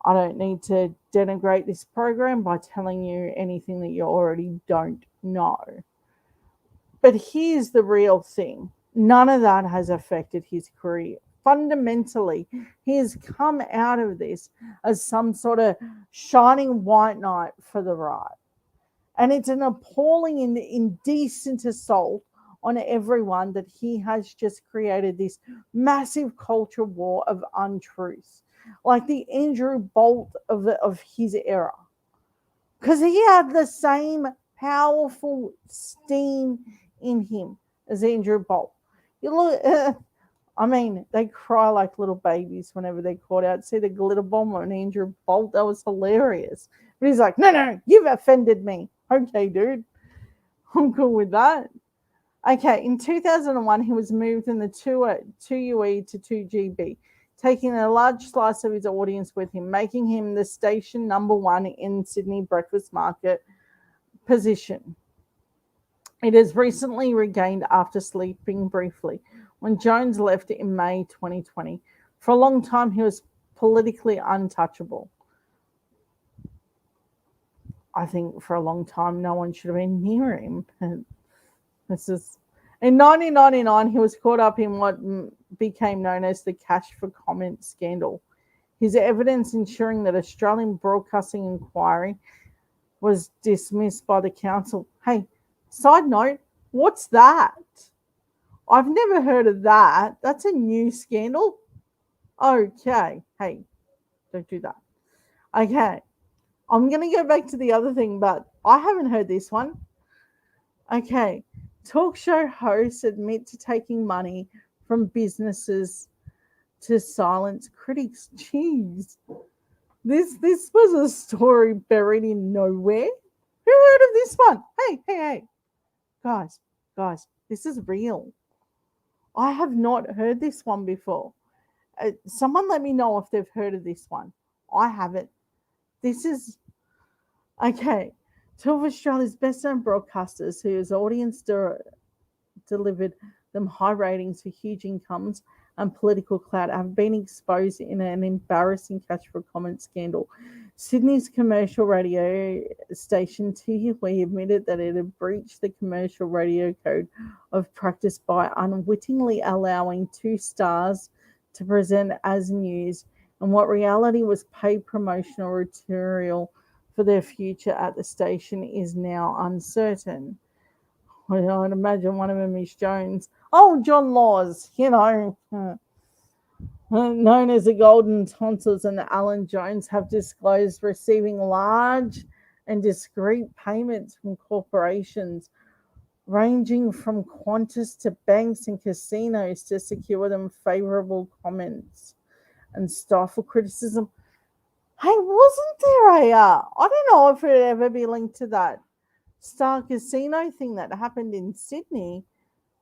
I don't need to denigrate this program by telling you anything that you already don't know. But here's the real thing. None of that has affected his career. Fundamentally, he has come out of this as some sort of shining white knight for the right. And it's an appalling and indecent assault on everyone that he has just created this massive culture war of untruth, like the Andrew Bolt of his era. Because he had the same powerful steam in him as Andrew Bolt. You look, they cry like little babies whenever they're caught out. See the glitter bomb on Andrew Bolt? That was hilarious. But he's like, no, you've offended me. Okay, dude. I'm cool with that. Okay, in 2001, he was moved in the 2UE to 2GB, taking a large slice of his audience with him, making him the station number one in Sydney breakfast market position. It has recently regained after sleeping briefly when Jones left in May 2020. For a long time, he was politically untouchable. I think for a long time, no one should have been near him. This is in 1999. He was caught up in what became known as the cash for comment scandal. His evidence ensuring that Australian Broadcasting Inquiry was dismissed by the council. Hey, side note, what's that? I've never heard of that. That's a new scandal. Okay, hey, don't do that. Okay, I'm going to go back to the other thing, but I haven't heard this one. Okay, talk show hosts admit to taking money from businesses to silence critics. Jeez, this was a story buried in nowhere. Who heard of this one? Hey, guys, this is real. I have not heard this one before. Someone let me know if they've heard of this one. I haven't. This is okay. Two of Australia's best-known broadcasters whose audience delivered them high ratings for huge incomes and political clout have been exposed in an embarrassing cash for comment scandal. Sydney's commercial radio station TUE admitted that it had breached the commercial radio code of practice by unwittingly allowing two stars to present as news and what reality was paid promotional material for their future at the station is now uncertain. I'd imagine one of them is Jones. Oh, John Laws, known as the Golden Tonsils and the Alan Jones, have disclosed receiving large and discreet payments from corporations ranging from Qantas to banks and casinos to secure them favourable comments and stifle criticism. Hey, wasn't there I don't know if it'd ever be linked to that Star Casino thing that happened in Sydney.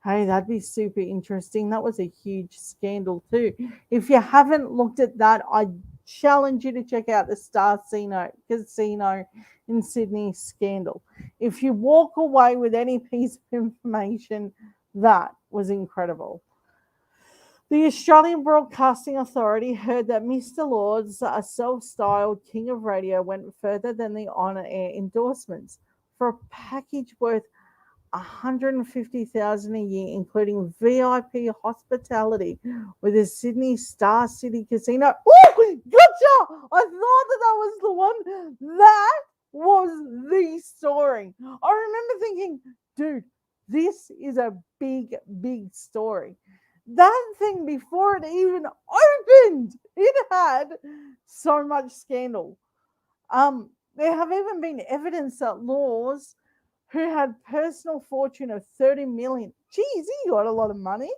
Hey, that'd be super interesting. That was a huge scandal too. If you haven't looked at that, I challenge you to check out the Star Casino in Sydney scandal. If you walk away with any piece of information, that was incredible. The Australian Broadcasting Authority heard that Mr. Lord's self-styled King of Radio went further than the on-air endorsements for a package worth 150,000 a year, including VIP hospitality with the Sydney Star City Casino. Oh, gotcha! I thought that was the one. That was the story. I remember thinking, dude, this is a big, big story. That thing, before it even opened, it had so much scandal. There have even been evidence that Laws, who had personal fortune of 30 million. Geez, he got a lot of money.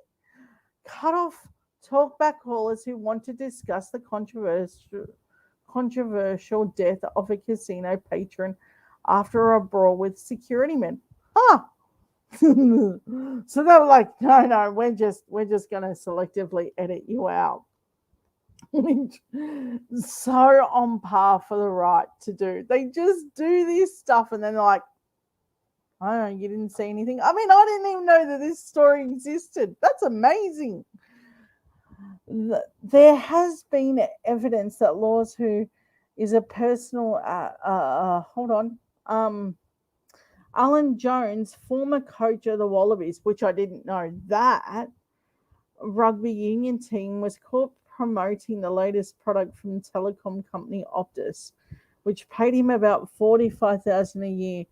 Cut off talkback callers who want to discuss the controversial death of a casino patron after a brawl with security men. Huh. So they were like, no, we're just gonna selectively edit you out. So on par for the right to do. They just do this stuff and then they're like, I don't know, you didn't say anything. I mean, I didn't even know that this story existed. That's amazing. There has been evidence that Laws, who is a personal, hold on, Alan Jones, former coach of the Wallabies, which I didn't know that rugby union team, was caught promoting the latest product from telecom company Optus, which paid him about $45,000 a year,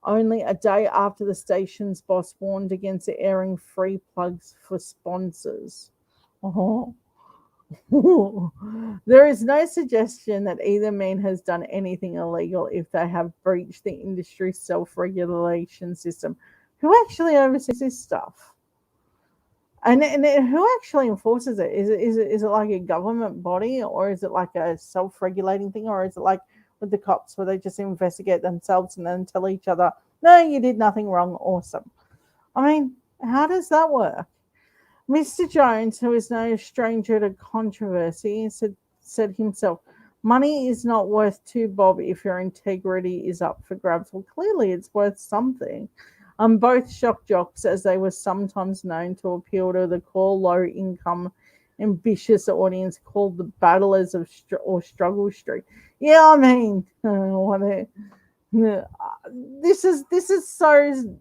only a day after the station's boss warned against airing free plugs for sponsors. Oh. There is no suggestion that either man has done anything illegal if they have breached the industry's self-regulation system. Who actually oversees this stuff? And who actually enforces it? Is it like a government body, or is it like a self-regulating thing, or is it like with the cops where they just investigate themselves and then tell each other, no, you did nothing wrong, awesome. I mean, how does that work? Mr. Jones, who is no stranger to controversy, said himself, money is not worth two bob if your integrity is up for grabs. Well, clearly it's worth something. Both shock jocks, as they were sometimes known, to appeal to the core low-income, ambitious audience called the battlers of Struggle Street. Yeah, I mean, this is so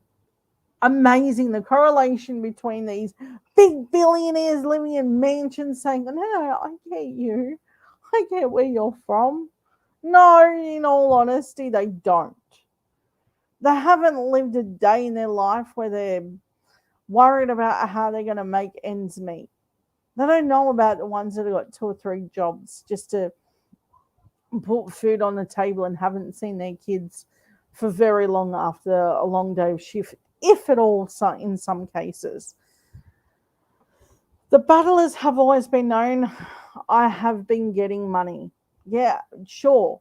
amazing, the correlation between these big billionaires living in mansions saying, no, I get you. I get where you're from. No, in all honesty, they don't. They haven't lived a day in their life where they're worried about how they're going to make ends meet. They don't know about the ones that have got 2 or 3 jobs just to put food on the table and haven't seen their kids for very long after a long day of shift, if at all, in some cases. The battlers have always been known, I have been getting money. Yeah, sure.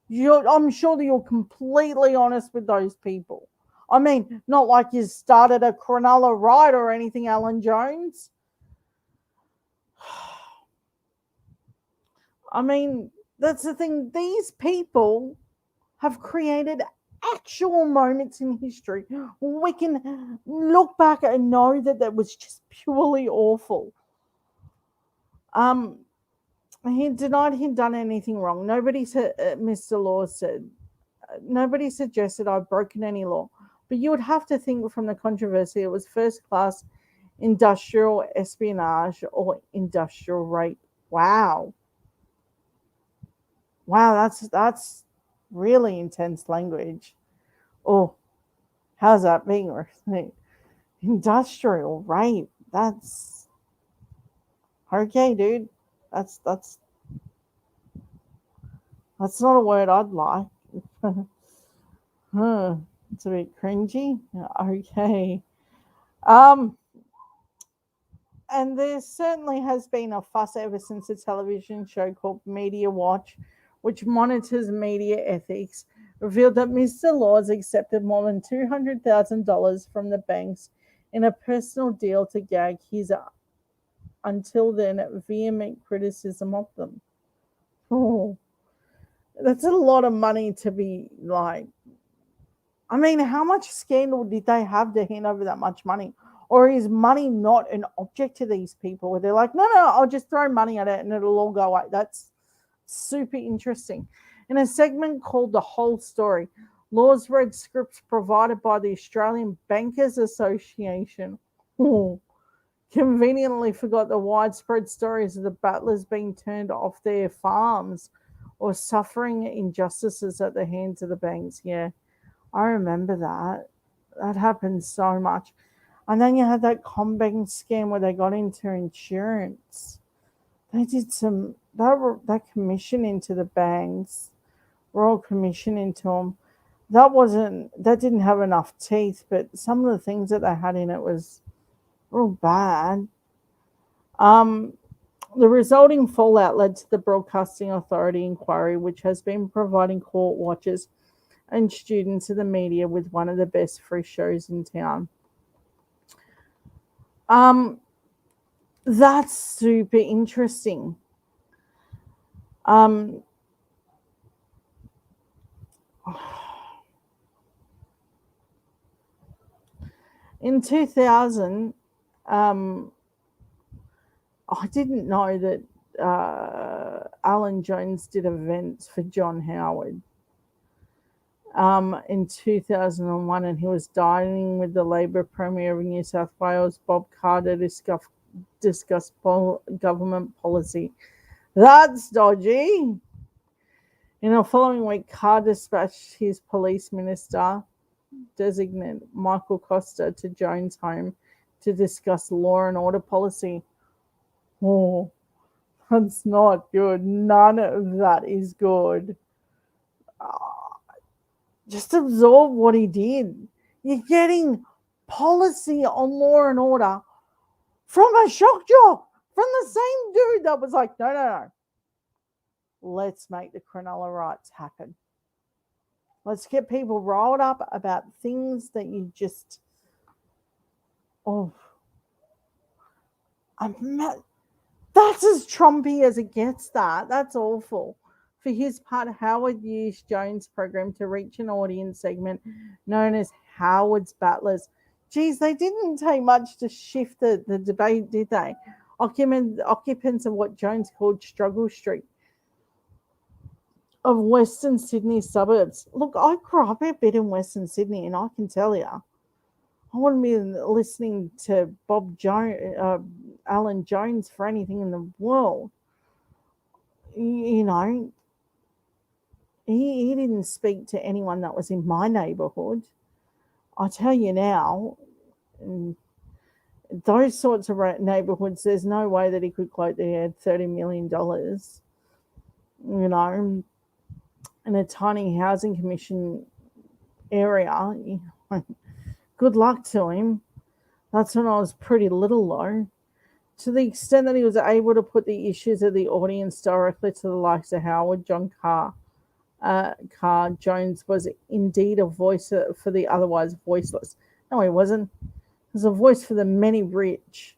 I'm sure that you're completely honest with those people. I mean, not like you started a Cronulla Riot or anything, Alan Jones. I mean, that's the thing. These people have created actual moments in history. We can look back and know that was just purely awful. He denied he'd done anything wrong. Nobody said, Mr. Law said, nobody suggested I've broken any law. But you would have to think from the controversy it was first class industrial espionage or industrial rape. Wow. Wow, that's really intense language. Oh, how's that being received? Industrial rape. That's okay, dude. That's that's that's not a word I'd like. Huh. It's a bit cringy. Okay. Um, and there certainly has been a fuss ever since a television show called Media Watch, which monitors media ethics, revealed that Mr. Laws accepted more than $200,000 from the banks in a personal deal to gag his until then vehement criticism of them. Oh, that's a lot of money to be like. I mean, how much scandal did they have to hand over that much money? Or is money not an object to these people where they're like, no, no, I'll just throw money at it and it'll all go away? That's super interesting. In a segment called The Whole Story, Laws read scripts provided by the Australian Bankers Association. Conveniently forgot the widespread stories of the battlers being turned off their farms or suffering injustices at the hands of the banks. Yeah, I remember that. That happened so much. And then you had that Combank scam where they got into insurance. They did some that commission into the banks, royal commission into them. That didn't have enough teeth, but some of the things that they had in it was real bad. Um, the resulting fallout led to the Broadcasting Authority inquiry, which has been providing court watchers and students of the media with one of the best free shows in town. Um, that's super interesting. Um, in 2000, um, I didn't know that Alan Jones did events for John Howard in 2001, and he was dining with the Labor Premier of New South Wales, Bob Carter, to discuss government policy. That's dodgy. In the following week, Carter dispatched his police minister designate Michael Costa to Jones' home to discuss law and order policy. Oh, that's not good. None of that is good. Just absorb what he did. You're getting policy on law and order from a shock jock, from the same dude that was like, no, no, no. Let's make the Cronulla Riots happen. Let's get people riled up about things that you just, oh, that's as Trumpy as it gets. That's awful. For his part, Howard used Jones' program to reach an audience segment known as Howard's Battlers. Geez, they didn't take much to shift the debate, did they? Occupants of what Jones called Struggle Street of Western Sydney suburbs. Look, I grew up a bit in Western Sydney, and I can tell you, I wouldn't be listening to Alan Jones for anything in the world. You know, he didn't speak to anyone that was in my neighbourhood. I tell you now, those sorts of neighbourhoods, there's no way that he could quote they had $30 million, you know, in a tiny housing commission area. You know, good luck to him. That's when I was pretty little, though. To the extent that he was able to put the issues of the audience directly to the likes of Howard, John Carr Jones was indeed a voice for the otherwise voiceless. No, he wasn't. He was a voice for the many rich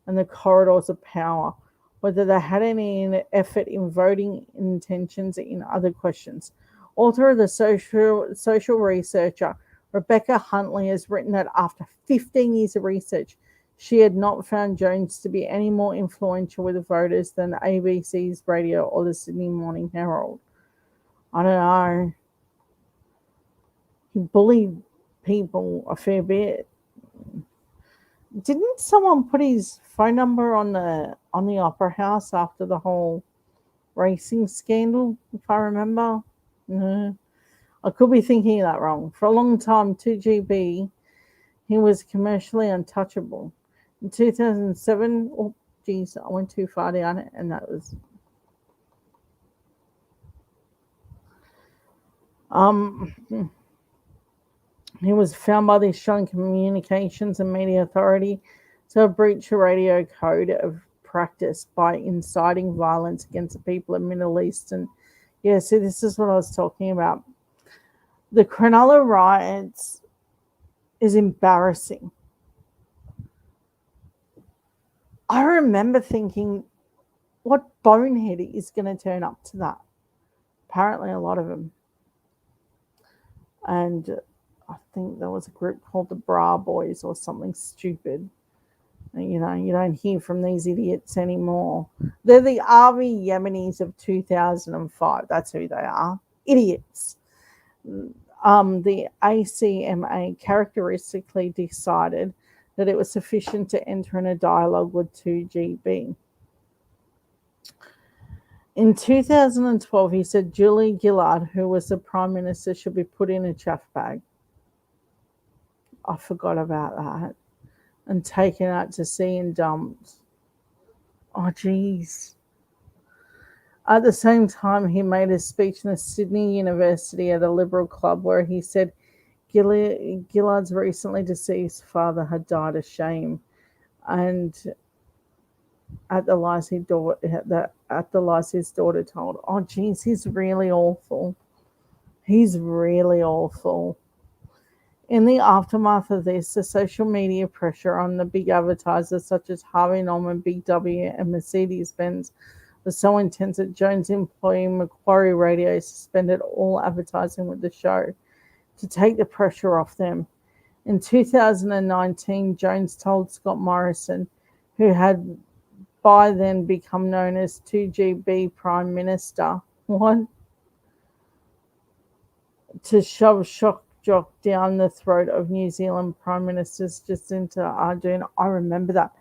and the corridors of power, whether they had any effort in voting intentions in other questions. Author of the social researcher Rebecca Huntley has written that after 15 years of research, she had not found Jones to be any more influential with the voters than ABC's radio or the Sydney Morning Herald. I don't know. He bullied people a fair bit. Didn't someone put his phone number on the Opera House after the whole racing scandal, if I remember? No. I could be thinking that wrong. For a long time, 2GB, he was commercially untouchable. In 2007, oh, geez, I went too far down it, and that was. Um, he was found by the Australian Communications and Media Authority to have breached a radio code of practice by inciting violence against the people of the Middle East. And yeah, see, this is what I was talking about. The Cronulla Riots is embarrassing. I remember thinking, what bonehead is going to turn up to that? Apparently, a lot of them. And I think there was a group called the Bra Boys or something stupid. You know, you don't hear from these idiots anymore. They're the Army Yemenis of 2005. That's who they are. Idiots. The ACMA characteristically decided that it was sufficient to enter in a dialogue with 2GB. In 2012, he said Julie Gillard, who was the Prime Minister, should be put in a chaff bag. I forgot about that. And taken out to sea and dumped. Oh, geez. At the same time, he made a speech in the Sydney University at a Liberal club where he said Gillard's recently deceased father had died of shame, and at the lies his daughter told. Oh, geez, he's really awful. He's really awful. In the aftermath of this, the social media pressure on the big advertisers such as Harvey Norman, Big W, and Mercedes-Benz was so intense that Jones' employee Macquarie Radio suspended all advertising with the show to take the pressure off them. In 2019, Jones told Scott Morrison, who had by then become known as 2GB Prime Minister, what? To shove shock jock down the throat of New Zealand Prime Minister Jacinda Ardern. I remember that.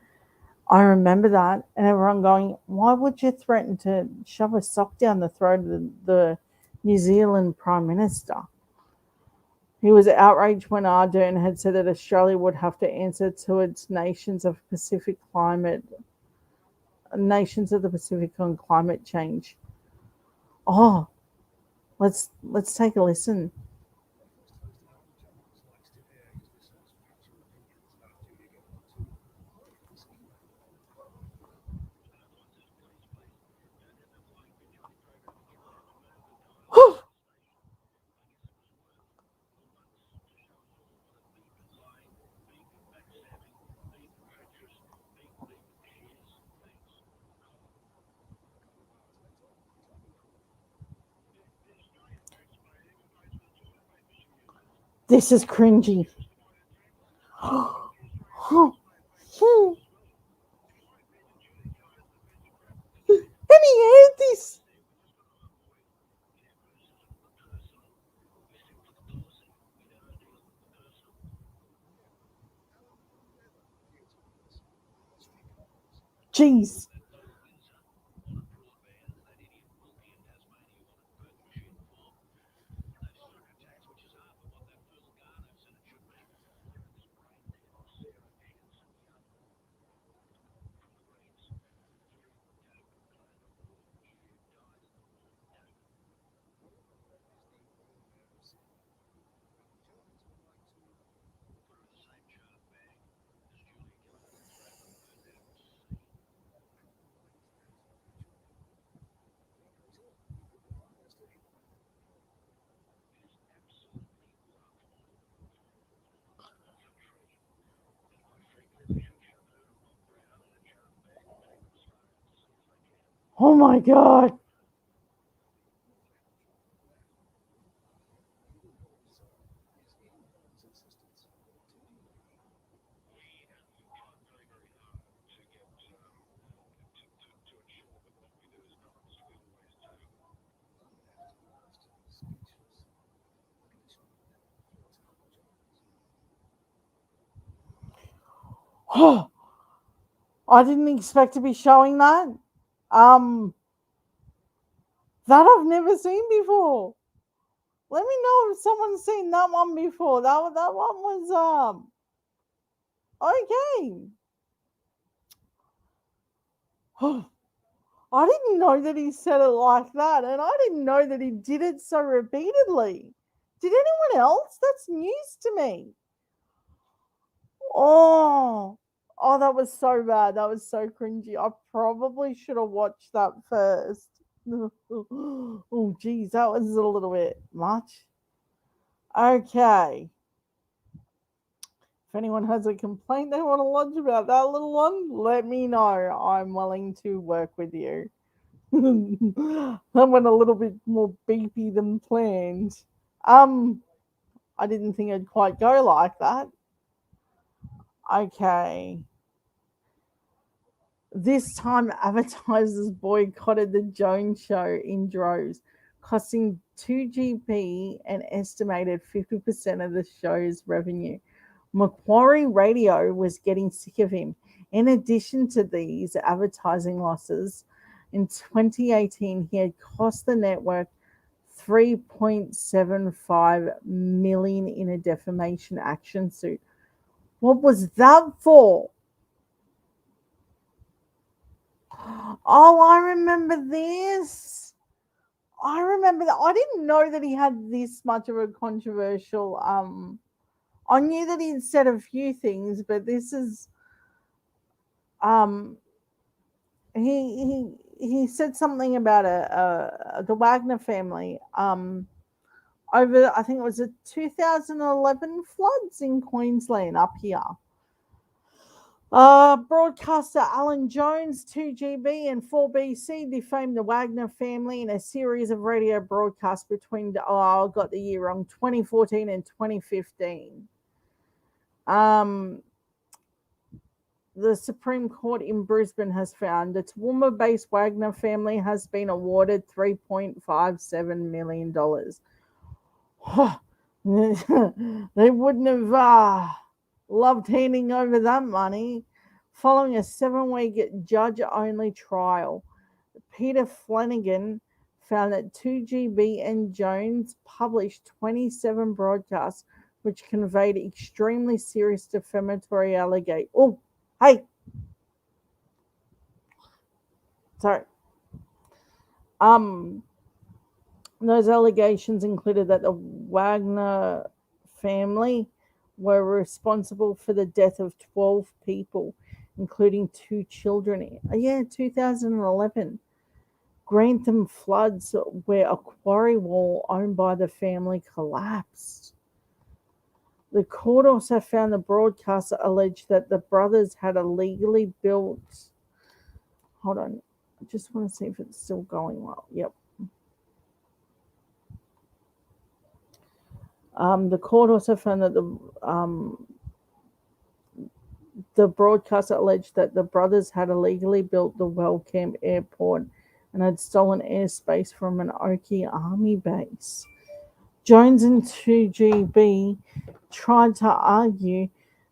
And everyone going, why would you threaten to shove a sock down the throat of the New Zealand Prime Minister? He was outraged when Ardern had said that Australia would have to answer to its nations of the Pacific on climate change. Oh, let's take a listen. This is cringy. And he had this. Jeez. Oh my God. Oh, I didn't expect to be showing that. That I've never seen before. Let me know if someone's seen that one before. That one was okay. Oh, I didn't know that he said it like that, and I didn't know that he did it so repeatedly. Did anyone else? That's news to me. Oh, oh, that was so bad. That was so cringy. I probably should have watched that first. Oh, geez, that was a little bit much. Okay. If anyone has a complaint they want to lodge about that little one, let me know. I'm willing to work with you. That went a little bit more beepy than planned. I didn't think it'd quite go like that. Okay. This time, advertisers boycotted the Jones show in droves, costing 2GP an estimated 50% of the show's revenue. Macquarie Radio was getting sick of him. In addition to these advertising losses, in 2018, he had cost the network 3.75 million in a defamation action suit. What was that for? Oh, I remember this. I remember that. I didn't know that he had this much of a controversial. I knew that he'd said a few things, but this is um. He said something about the Wagner family. Over I think it was the 2011 floods in Queensland up here. Broadcaster Alan Jones, 2GB and 4BC defamed the Wagner family in a series of radio broadcasts between, I got the year wrong, 2014 and 2015. The Supreme Court in Brisbane has found the Toowoomba-based Wagner family has been awarded $3.57 million. They wouldn't have loved handing over that money. Following a 7-week judge-only trial, Peter Flanagan found that 2GB and Jones published 27 broadcasts which conveyed extremely serious defamatory allegations. Oh, hey. Sorry. Those allegations included that the Wagner family were responsible for the death of 12 people, including 2 children. Yeah, 2011. Grantham Floods, where a quarry wall owned by the family collapsed. The court also found the broadcaster alleged that the brothers had illegally built. Hold on. I just want to see if it's still going well. Yep. The court also found that the broadcaster alleged that the brothers had illegally built the Wellcamp Airport and had stolen airspace from an Oki Army base. Jones and 2GB tried to argue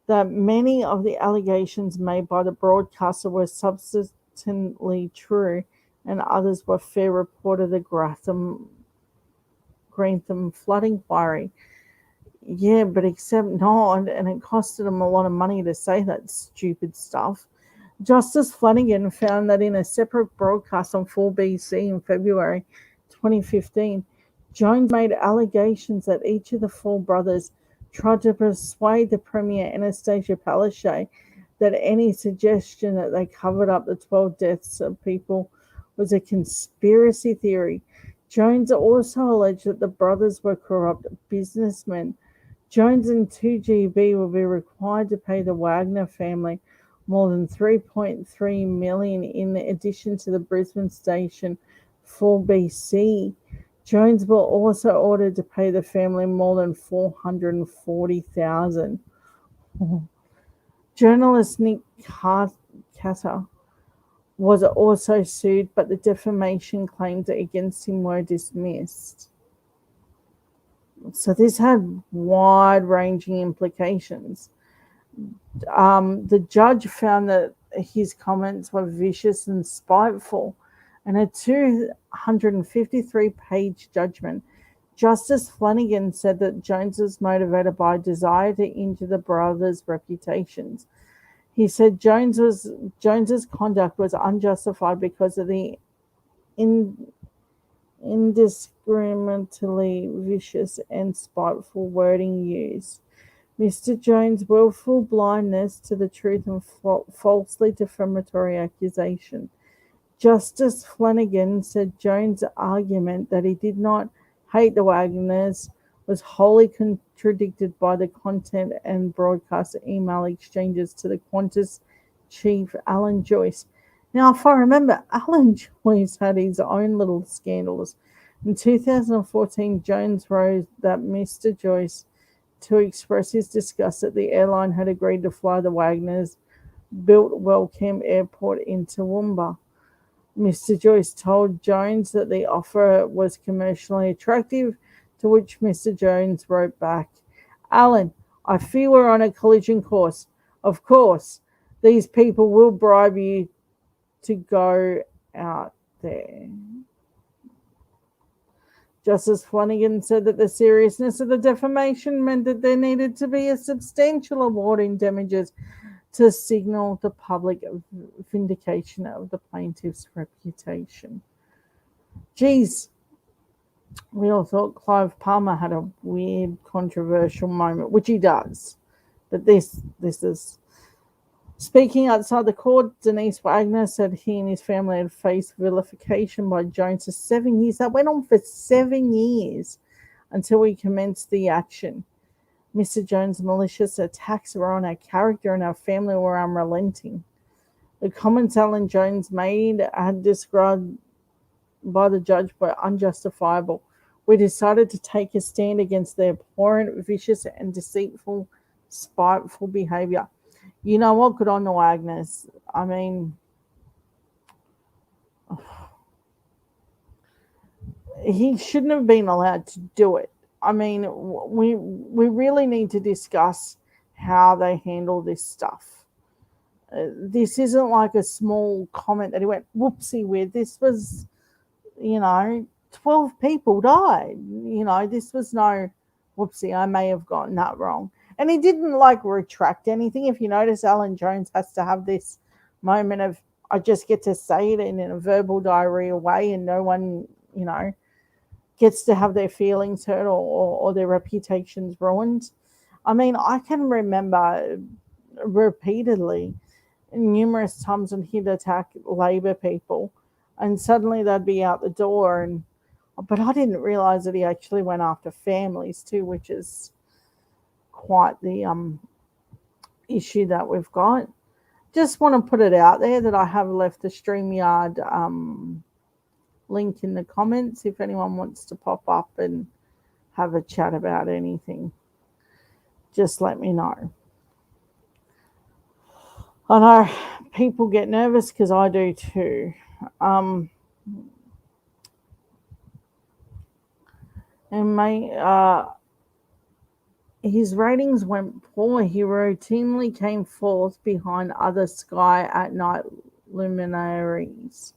that many of the allegations made by the broadcaster were substantially true and others were fair report of the Grantham flood inquiry. Yeah, but except not, and it costed them a lot of money to say that stupid stuff. Justice Flanagan found that in a separate broadcast on 4BC in February 2015, Jones made allegations that each of the 4 brothers tried to persuade the Premier Anastasia Palaszczuk that any suggestion that they covered up the 12 deaths of people was a conspiracy theory. Jones also alleged that the brothers were corrupt businessmen. Jones and 2GB will be required to pay the Wagner family more than $3.3 million in addition to the Brisbane station 4BC. Jones will also ordered to pay the family more than $440,000. Journalist Nick Carter was also sued, but the defamation claims against him were dismissed. So this had wide-ranging implications. The judge found that his comments were vicious and spiteful. In a 253-page judgment, Justice Flanagan said that Jones was motivated by a desire to injure the brothers' reputations. He said Jones's conduct was unjustified because of the indiscriminately vicious and spiteful wording used. Mr. Jones' willful blindness to the truth and falsely defamatory accusation. Justice Flanagan said Jones' argument that he did not hate the Wagners was wholly contradicted by the content and broadcast email exchanges to the Qantas chief, Alan Joyce. Now, if I remember, Alan Joyce had his own little scandals. In 2014, Jones wrote that Mr. Joyce to express his disgust that the airline had agreed to fly the Wagners built Wellcome Airport into Toowoomba. Mr. Joyce told Jones that the offer was commercially attractive, to which Mr. Jones wrote back, Alan, I fear we're on a collision course. Of course, these people will bribe you to go out there. Justice Flanagan said that the seriousness of the defamation meant that there needed to be a substantial award in damages to signal the public vindication of the plaintiff's reputation. Geez, we all thought Clive Palmer had a weird, controversial moment, which he does. But this is... Speaking outside the court, Denise Wagner said he and his family had faced vilification by Jones for 7 years. That went on for 7 years until we commenced the action. Mr. Jones' malicious attacks were on our character and our family were unrelenting. The comments Alan Jones made had described by the judge were unjustifiable. We decided to take a stand against their abhorrent, vicious, and deceitful, spiteful behaviour. You know what? Good on the Wagners. I mean, he shouldn't have been allowed to do it. I mean, we really need to discuss how they handle this stuff. This isn't like a small comment that he went whoopsie with. This was, 12 people died. This was no whoopsie. I may have gotten that wrong. And he didn't retract anything. If you notice, Alan Jones has to have this moment of, I just get to say it in a verbal diarrhea way and no one, gets to have their feelings hurt or their reputations ruined. I mean, I can remember repeatedly, numerous times when he'd attack Labor people and suddenly they'd be out the door. But I didn't realise that he actually went after families too, which is quite the issue that we've got. Just want to put it out there that I have left the StreamYard link in the comments if anyone wants to pop up and have a chat about anything. Just let me know. I know people get nervous because I do too. His ratings went poor. He routinely came fourth behind other Sky at Night luminaries,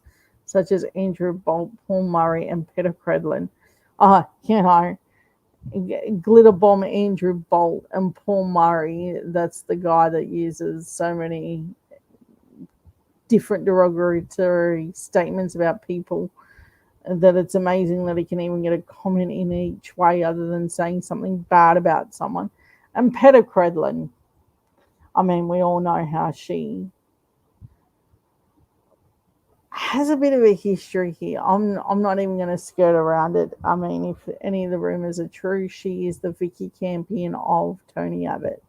such as Andrew Bolt, Paul Murray, and Peter Credlin. Glitter Bomb Andrew Bolt and Paul Murray, that's the guy that uses so many different derogatory statements about people that it's amazing that he can even get a comment in each way other than saying something bad about someone. And Peter Credlin, I mean, we all know how she has a bit of a history here. I'm not even going to skirt around it. I mean, if any of the rumours are true, she is the Vicky Campion of Tony Abbott.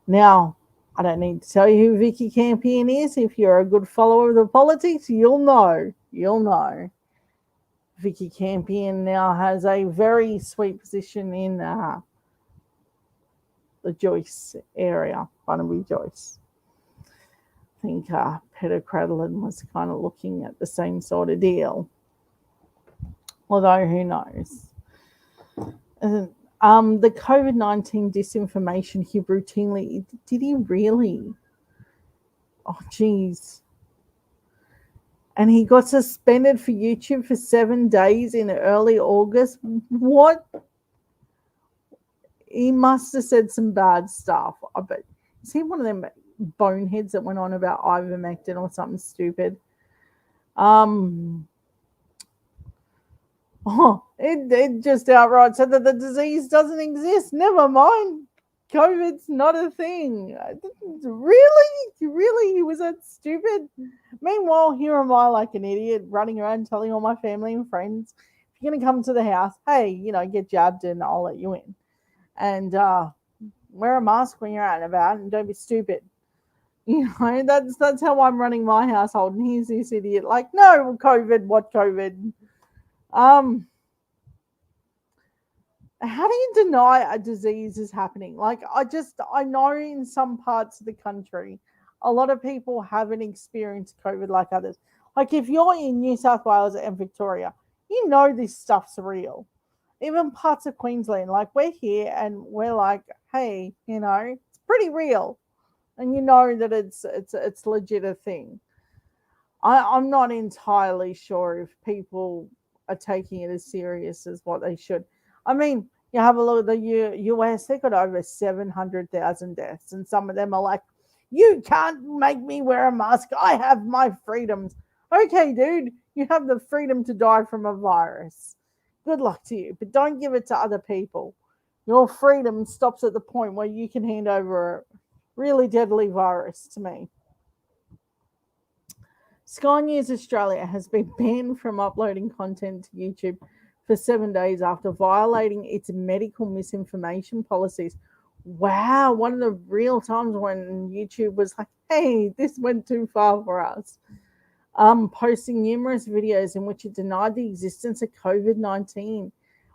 Now, I don't need to tell you who Vicky Campion is. If you're a good follower of the politics, you'll know. Vicky Campion now has a very sweet position in the Joyce area, Barnaby Joyce. I think Peter Credlin was kind of looking at the same sort of deal. Although, who knows? The COVID-19 disinformation he routinely did he really? Oh, geez. And he got suspended for YouTube for 7 days in early August. What? He must have said some bad stuff. I bet. Is he one of them boneheads that went on about ivermectin or something stupid? Um, it just outright said that the disease doesn't exist. Never mind. COVID's not a thing. Really? Really? He was that stupid? Meanwhile, here am I like an idiot running around telling all my family and friends, if you're going to come to the house, hey, get jabbed and I'll let you in. And wear a mask when you're out and about and don't be stupid. That's how I'm running my household. And here's this idiot like, no, COVID, what COVID? How do you deny a disease is happening? Like, I know in some parts of the country, a lot of people haven't experienced COVID like others. Like, if you're in New South Wales and Victoria, you know this stuff's real. Even parts of Queensland, like we're here and we're like, hey, it's pretty real, and you know that it's legit a thing. I'm not entirely sure if people are taking it as serious as what they should. I mean, you have a look at the US, they got over 700,000 deaths, and some of them are like, you can't make me wear a mask. I have my freedoms. Okay, dude, you have the freedom to die from a virus. Good luck to you, but don't give it to other people. Your freedom stops at the point where you can hand over a really deadly virus to me. Sky News Australia has been banned from uploading content to YouTube for 7 days after violating its medical misinformation policies. Wow, one of the real times when YouTube was like, hey, this went too far for us. Posting numerous videos in which it denied the existence of COVID-19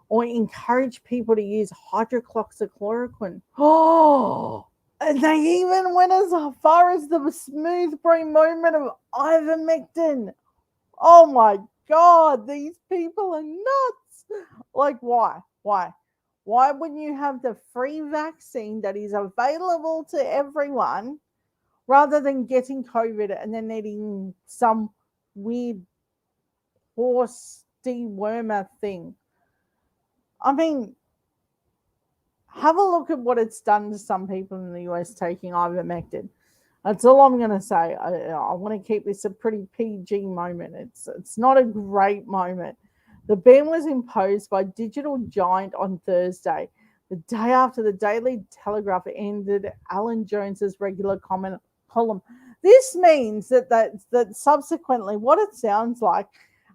or encouraged people to use hydroxychloroquine. Oh, and they even went as far as the smooth brain moment of ivermectin. Oh my God, these people are nuts. Like, why? Why wouldn't you have the free vaccine that is available to everyone rather than getting COVID and then needing some weird horse dewormer thing? I mean, have a look at what it's done to some people in the US taking ivermectin. That's all I'm going to say. I want to keep this a pretty PG moment. It's not a great moment. The ban was imposed by digital giant on Thursday, the day after the Daily Telegraph ended Alan Jones's regular column. This means that subsequently, what it sounds like,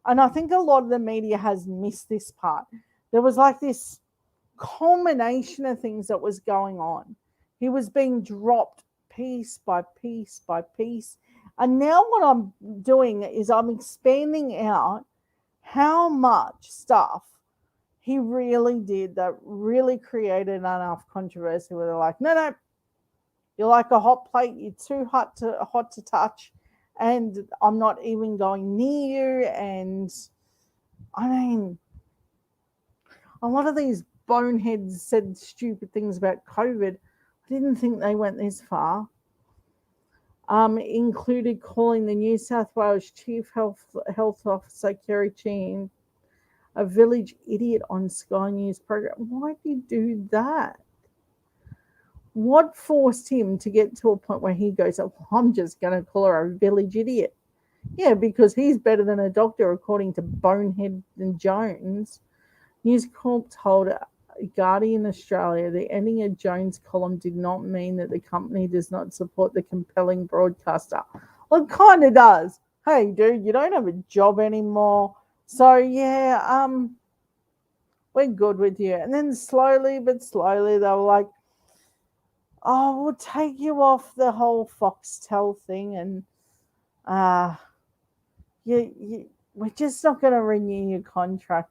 and I think a lot of the media has missed this part. There was like this culmination of things that was going on. He was being dropped piece by piece by piece. And now what I'm doing is I'm expanding out how much stuff he really did that really created enough controversy where they're like, no, you're like a hot plate, you're too hot to touch, and I'm not even going near you. And I mean, a lot of these boneheads said stupid things about COVID. I didn't think they went this far. Included calling the New South Wales Chief Health Officer, Kerry Chin, a village idiot on Sky News program. Why did he do that? What forced him to get to a point where he goes, oh, I'm just going to call her a village idiot? Yeah, because he's better than a doctor, according to Bonehead and Jones. News Corp told Guardian Australia the ending of Jones' column did not mean that the company does not support the compelling broadcaster. Well, it kind of does. Hey, dude, you don't have a job anymore. So, yeah, we're good with you. And then slowly but slowly, they were like, oh, we'll take you off the whole Foxtel thing, and we're just not going to renew your contract.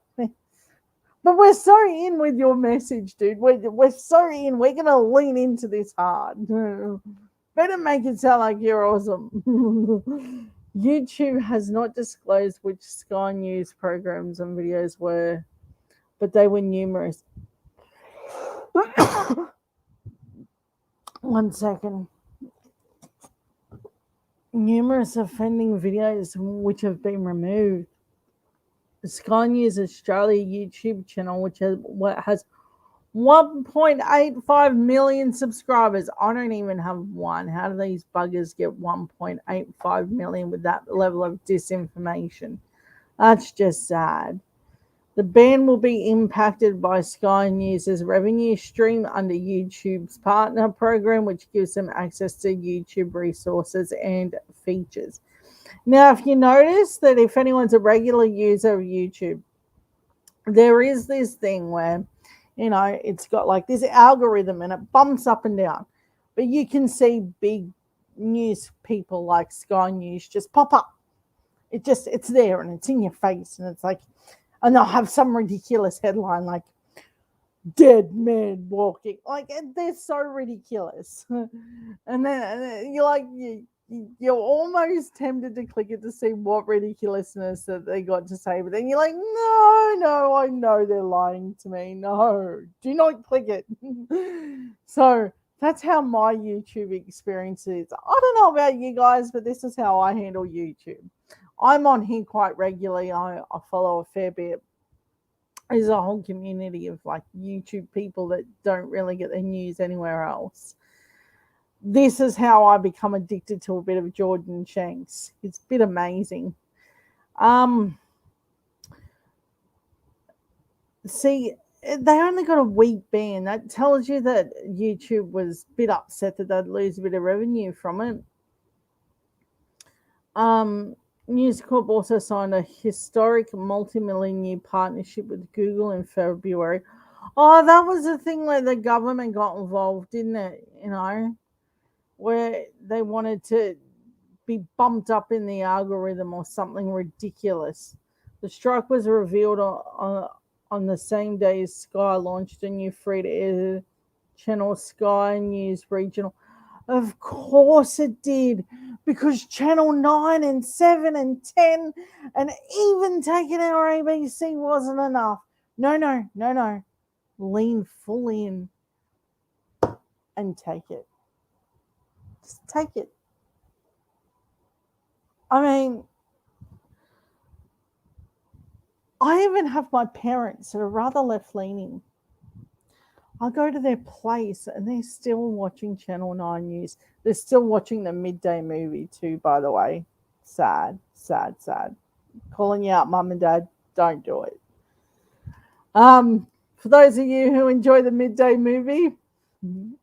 But we're so in with your message, dude. We're so in. We're going to lean into this hard. Better make it sound like you're awesome. YouTube has not disclosed which Sky News programs and videos were, but they were numerous. 1 second. Numerous offending videos which have been removed. The Sky News Australia YouTube channel, which has 1.85 million subscribers. I don't even have one. How do these buggers get 1.85 million with that level of disinformation? That's just sad. The ban will be impacted by Sky News' revenue stream under YouTube's partner program, which gives them access to YouTube resources and features. Now, if you notice that if anyone's a regular user of YouTube, there is this thing where, it's got like this algorithm and it bumps up and down. But you can see big news people like Sky News just pop up. It's there and it's in your face, and it's like, and they'll have some ridiculous headline like "dead man walking," like they're so ridiculous. And then you're almost tempted to click it to see what ridiculousness that they got to say, but then you're like, no, I know they're lying to me. No, do not click it. So that's how my YouTube experience is. I don't know about you guys, but this is how I handle YouTube. I'm on here quite regularly. I follow a fair bit. There's a whole community of like YouTube people that don't really get their news anywhere else. This is how I become addicted to a bit of Jordan Shanks. It's a bit amazing. See, they only got a week ban. That tells you that YouTube was a bit upset that they'd lose a bit of revenue from it. News Corp also signed a historic multi-million new partnership with Google in February. Oh, that was the thing where the government got involved, didn't it? Where they wanted to be bumped up in the algorithm or something ridiculous. The strike was revealed on the same day as Sky launched a new free-to-air channel, Sky News Regional. Of course it did, because Channel 9 and 7 and 10 and even taking our ABC wasn't enough. No. Lean full in and take it. Just take it. I mean, I even have my parents that are rather left-leaning. I go to their place and they're still watching Channel 9 News. They're still watching the midday movie too, by the way. Sad. Calling you out, Mum and Dad, don't do it. For those of you who enjoy the midday movie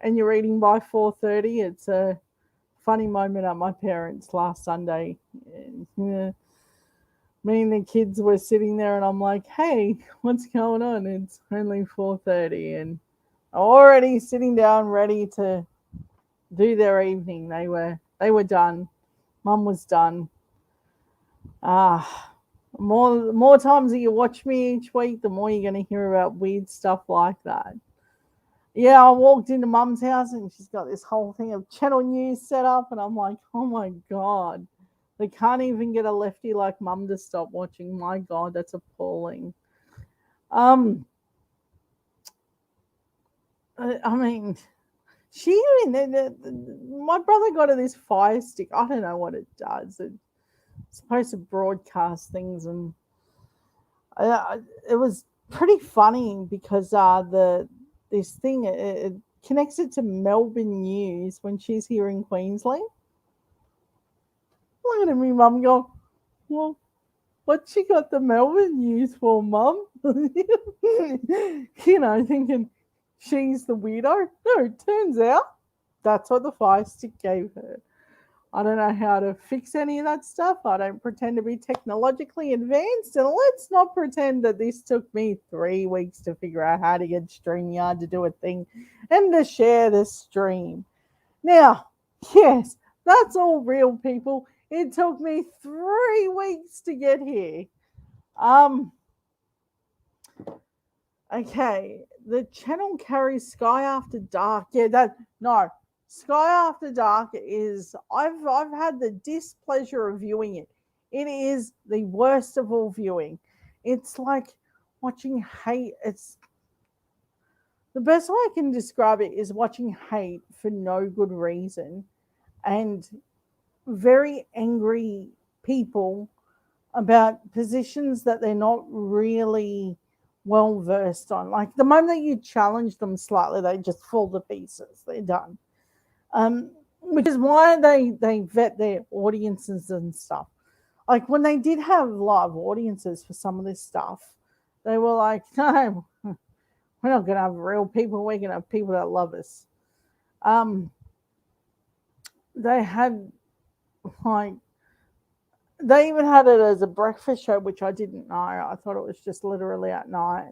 and you're eating by 4:30, it's a funny moment at my parents' last Sunday. Me and the kids were sitting there and I'm like, hey, what's going on? It's only 4:30 and already sitting down ready to do their evening. They were done. Mum was done. More times that you watch me each week, the more you're going to hear about weird stuff like that. Yeah, I walked into Mum's house and she's got this whole thing of Channel News set up, and I'm like, oh my God. They can't even get a lefty like Mum to stop watching. My God, that's appalling. I mean, my brother got her this Fire Stick. I don't know what it does. It's supposed to broadcast things, and it was pretty funny because this thing it connects it to Melbourne News when she's here in Queensland. Look at me, Mum, go, well, what she got the Melbourne News for, Mum? Thinking she's the weirdo. No, it turns out that's what the Fire Stick gave her. I don't know how to fix any of that stuff. I don't pretend to be technologically advanced. And let's not pretend that this took me 3 weeks to figure out how to get StreamYard to do a thing and to share the stream. Now, yes, that's all real, people. It took me 3 weeks to get here. Okay, the channel carries Sky After Dark. Sky After Dark is, I've had the displeasure of viewing it. It is the worst of all viewing. It's like watching hate. The best way I can describe it is watching hate for no good reason and very angry people about positions that they're not really well versed on. Like the moment that you challenge them slightly, they just fall to pieces. They're done. Which is why they vet their audiences and stuff. Like when they did have live audiences for some of this stuff, they were like, no, we're not going to have real people. We're going to have people that love us. Um, they had like they even had it as a breakfast show, which I didn't know. I thought it was just literally at night.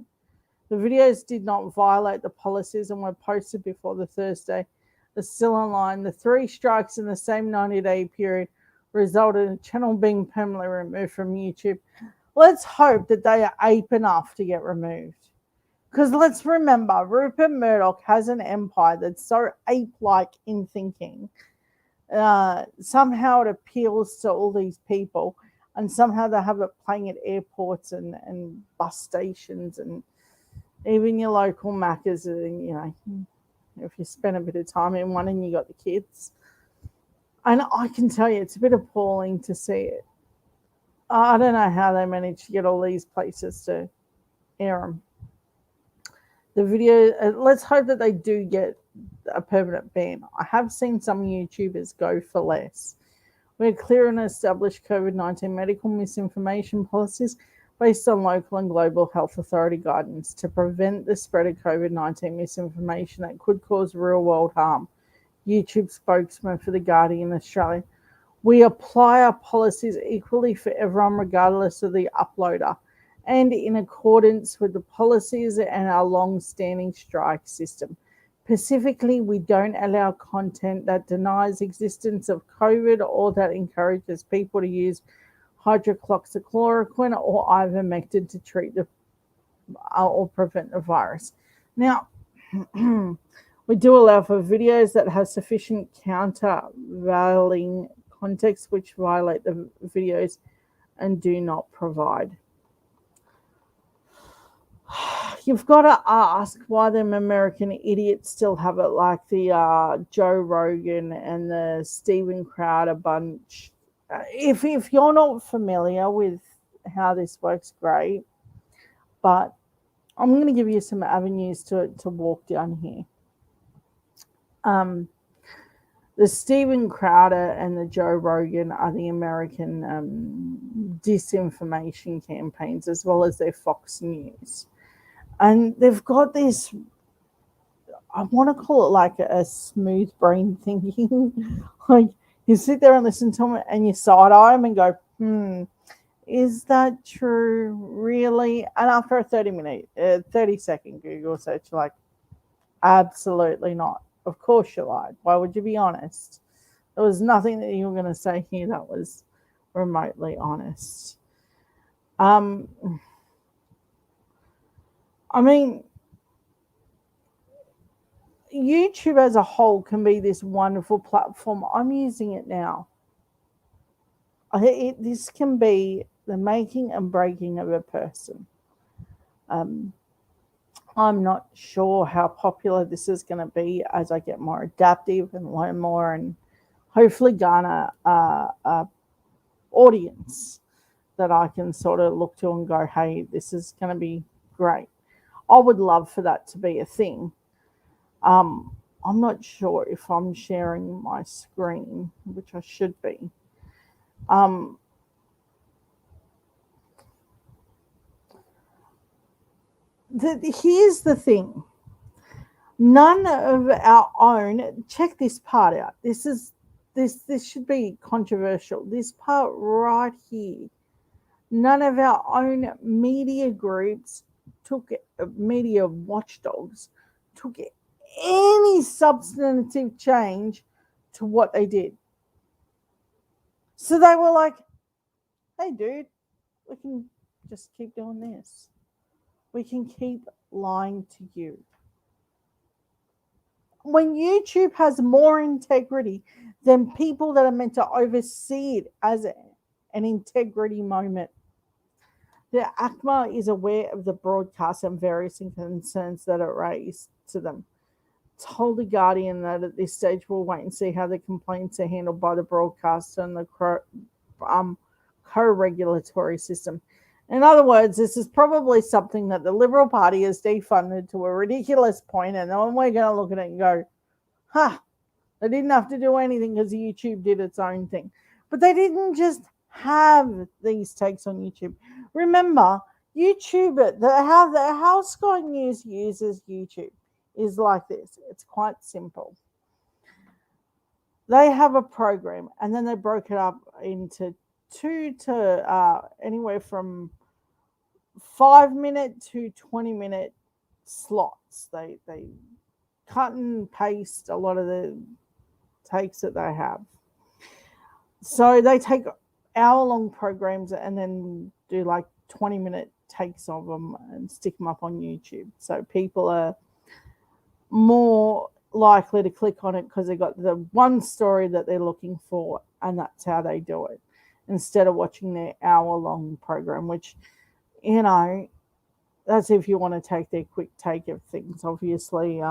The videos did not violate the policies and were posted before the Thursday. They're still online. The 3 strikes in the same 90-day period resulted in the channel being permanently removed from YouTube. Let's hope that they are ape enough to get removed. Because let's remember, Rupert Murdoch has an empire that's so ape-like in thinking. Somehow it appeals to all these people, and somehow they have it playing at airports and bus stations and even your local Maccas. If you spend a bit of time in one and you got the kids. And I can tell you, it's a bit appalling to see it. I don't know how they manage to get all these places to air them. The video, let's hope that they do get a permanent ban. I have seen some YouTubers go for less. We're clear and established COVID-19 medical misinformation policies based on local and global health authority guidance to prevent the spread of COVID-19 misinformation that could cause real-world harm. YouTube spokesman for The Guardian Australia. We apply our policies equally for everyone regardless of the uploader and in accordance with the policies and our long-standing strike system. Specifically, we don't allow content that denies existence of COVID or that encourages people to use hydroxychloroquine or ivermectin to treat or prevent the virus. Now, we do allow for videos that have sufficient countervailing context which violate the videos and do not provide. You've got to ask why them American idiots still have it like the Joe Rogan and the Steven Crowder bunch. If you're not familiar with how this works, great. But I'm going to give you some avenues to walk down here. The Steven Crowder and the Joe Rogan are the American disinformation campaigns as well as their Fox News. And they've got this, I want to call it like a smooth brain thinking. Like you sit there and listen to them and you side eye them and go, is that true? Really? And after a 30-second Google search, you're like, absolutely not. Of course you lied. Why would you be honest? There was nothing that you were going to say here that was remotely honest. I mean, YouTube as a whole can be this wonderful platform. I'm using it now. This can be the making and breaking of a person. I'm not sure how popular this is going to be as I get more adaptive and learn more and hopefully garner a audience that I can sort of look to and go, hey, this is going to be great. I would love for that to be a thing. I'm not sure if I'm sharing my screen, which I should be. Here's the thing. None of our own, check this part out. This should be controversial. This part right here. None of our own media groups media watchdogs took any substantive change to what they did. So they were like, hey dude, we can just keep doing this. We can keep lying to you. When YouTube has more integrity than people that are meant to oversee it as an integrity moment, the ACMA is aware of the broadcast and various concerns that it raised. to them. Told the Guardian that at this stage we'll wait and see how the complaints are handled by the broadcaster and the co-regulatory system. In other words, this is probably something that the Liberal Party has defunded to a ridiculous point, and then we're going to look at it and go, they didn't have to do anything because YouTube did its own thing. But they didn't just have these takes on YouTube. Remember, YouTube, how Sky News uses YouTube is like this. It's quite simple. They have a program, and then they broke it up into two to anywhere from 5-minute to 20-minute slots. They cut and paste a lot of the takes that they have. So they take hour-long programs and then do like 20-minute takes of them and stick them up on YouTube. So people are more likely to click on it because they got the one story that they're looking for, and that's how they do it, instead of watching their hour-long program, which, that's if you want to take their quick take of things. Obviously,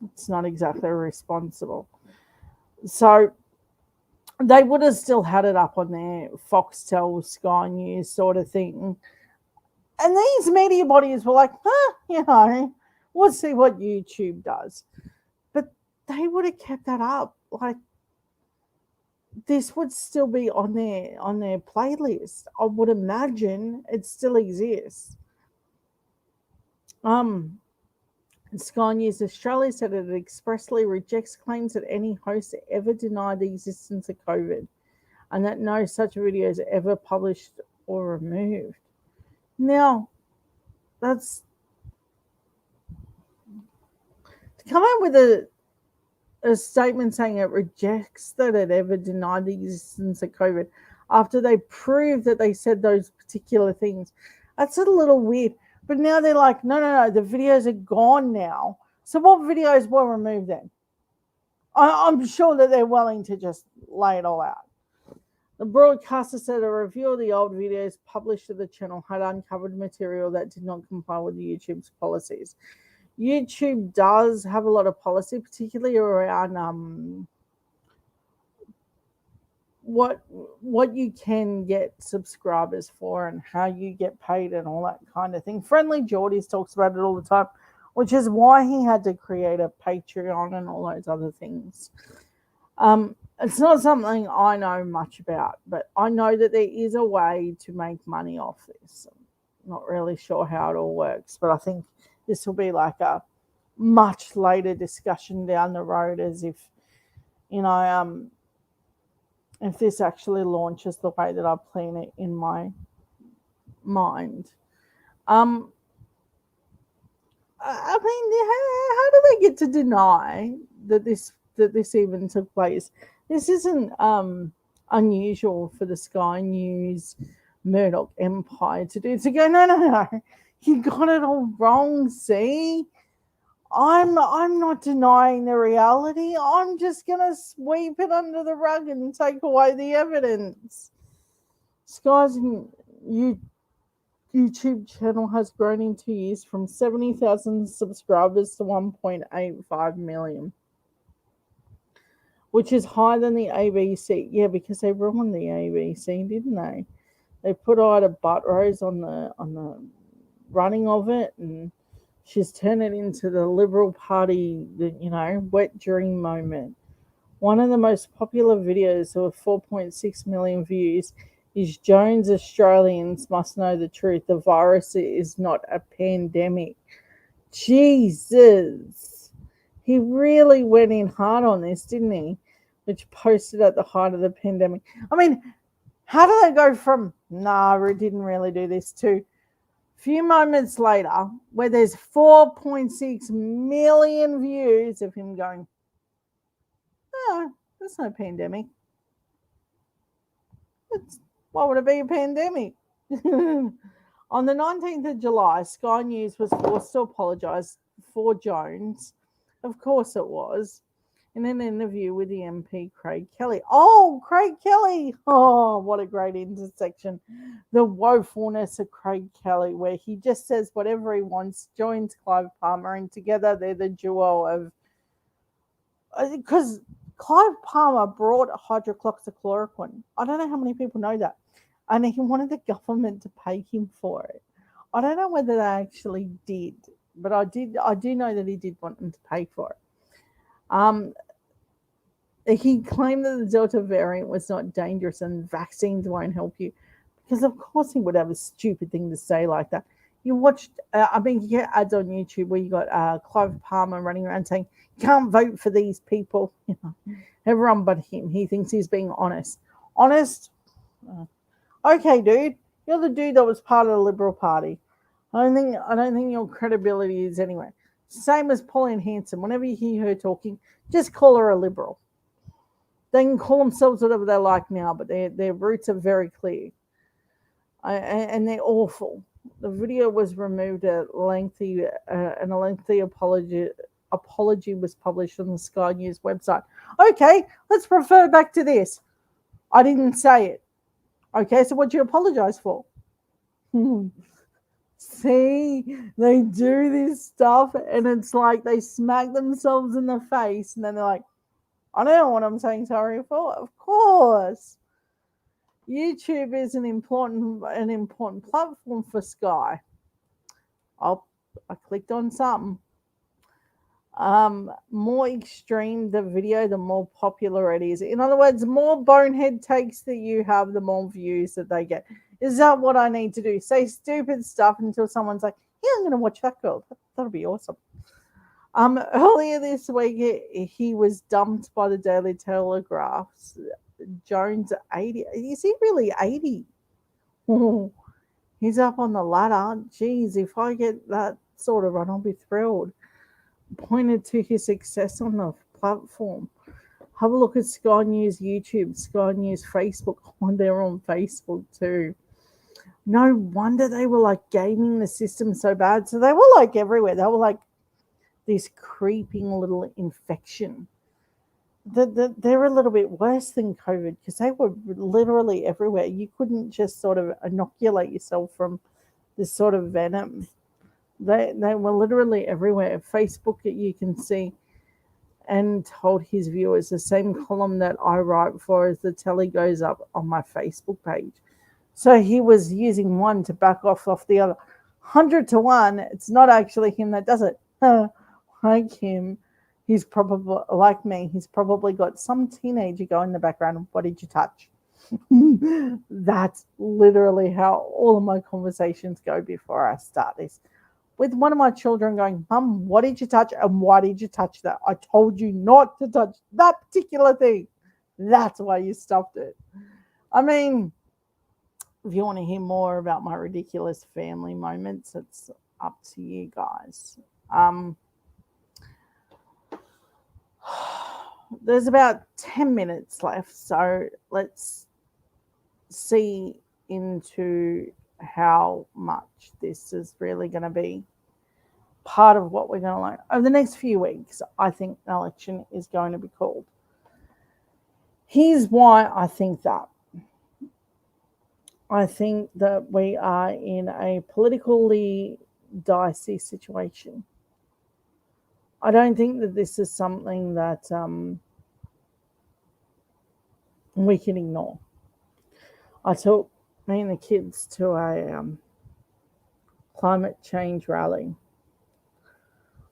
it's not exactly responsible. So they would have still had it up on their Foxtel, Sky News sort of thing. And these media bodies were like, we'll see what YouTube does. But they would have kept that up. Like, this would still be on their playlist. I would imagine it still exists. Sky News Australia said it expressly rejects claims that any host ever denied the existence of COVID, and that no such videos are ever published or removed. Now, that's to come out with a statement saying it rejects that it ever denied the existence of COVID after they proved that they said those particular things. That's a little weird. But now they're like, no, the videos are gone now. So what videos were removed then? I'm sure that they're willing to just lay it all out. The broadcaster said a review of the old videos published to the channel had uncovered material that did not comply with YouTube's policies. YouTube does have a lot of policy, particularly around what you can get subscribers for and how you get paid and all that kind of thing. Friendly Geordies talks about it all the time, which is why he had to create a Patreon and all those other things. It's not something I know much about, but I know that there is a way to make money off this. I'm not really sure how it all works, but I think this will be like a much later discussion down the road, as if, if this actually launches the way that I plan it in my mind. I mean, how do they get to deny that this even took place? This isn't unusual for the Sky News Murdoch empire to do. To go, no, you got it all wrong. See, I'm not denying the reality. I'm just gonna sweep it under the rug and take away the evidence. Sky's YouTube channel has grown in 2 years from 70,000 subscribers to 1.85 million, which is higher than the ABC. Yeah, because they ruined the ABC, didn't they? They put Ida Buttrose on the running of it, and she's turned it into the Liberal Party, wet dream moment. One of the most popular videos with 4.6 million views is Jones Australians Must Know the Truth. The virus is not a pandemic. Jesus. He really went in hard on this, didn't he? Which posted at the height of the pandemic. I mean, how do they go from, it didn't really do this, to few moments later, where there's 4.6 million views of him going, there's no pandemic. Why would it be a pandemic? On the 19th of July, Sky News was forced to apologise for Jones. Of course it was. in an interview with the MP Craig Kelly. Oh, Craig Kelly! Oh, what a great intersection. The woefulness of Craig Kelly, where he just says whatever he wants, joins Clive Palmer, and together they're the duo of. Because Clive Palmer brought hydroxychloroquine. I don't know how many people know that. And he wanted the government to pay him for it. I don't know whether they actually did, but I do know that he did want them to pay for it. Um, he claimed that the Delta variant was not dangerous and vaccines won't help you. Because of course he would have a stupid thing to say like that. You watched, you get ads on YouTube where you got Clive Palmer running around saying, "You can't vote for these people." You know, everyone but him. He thinks he's being honest. Honest? Okay, dude. You're the dude that was part of the Liberal Party. I don't think your credibility is anywhere. Same as Pauline Hanson. Whenever you hear her talking, just call her a liberal. They can call themselves whatever they like now, but their roots are very clear. And they're awful. The video was removed and a lengthy apology was published on the Sky News website. Okay, let's refer back to this. I didn't say it. Okay, so what do you apologize for? See, they do this stuff and it's like they smack themselves in the face and then they're like, I don't know what I'm saying sorry for. Of course. YouTube is an important platform for Sky. I clicked on something. More extreme the video, the more popular it is. In other words, the more bonehead takes that you have, the more views that they get. Is that what I need to do? Say stupid stuff until someone's like, "Yeah, I'm going to watch that girl. That'll be awesome." Earlier this week, he was dumped by the Daily Telegraph's Jones 80. Is he really 80? He's up on the ladder. Geez, if I get that sort of run, I'll be thrilled. Pointed to his success on the platform. Have a look at Sky News YouTube, Sky News Facebook. Oh, they're on Facebook too. No wonder they were like gaming the system so bad. So they were like everywhere. They were like this creeping little infection. They're a little bit worse than COVID because they were literally everywhere. You couldn't just sort of inoculate yourself from this sort of venom. They were literally everywhere. Facebook, you can see, and told his viewers the same column that I write for as the telly goes up on my Facebook page. So he was using one to back off the other. 100 to 1, it's not actually him that does it. Like him, he's probably, like me, he's probably got some teenager going in the background. What did you touch? That's literally how all of my conversations go before I start this. With one of my children going, "Mum, what did you touch and why did you touch that? I told you not to touch that particular thing. That's why you stopped it." I mean, if you want to hear more about my ridiculous family moments, it's up to you guys. There's about 10 minutes left, so let's see into how much this is really going to be part of what we're going to learn over the next few weeks. I think the election is going to be called. Here's why I think that. I think that we are in a politically dicey situation. I don't think that this is something that we can ignore. I took me and the kids to a climate change rally.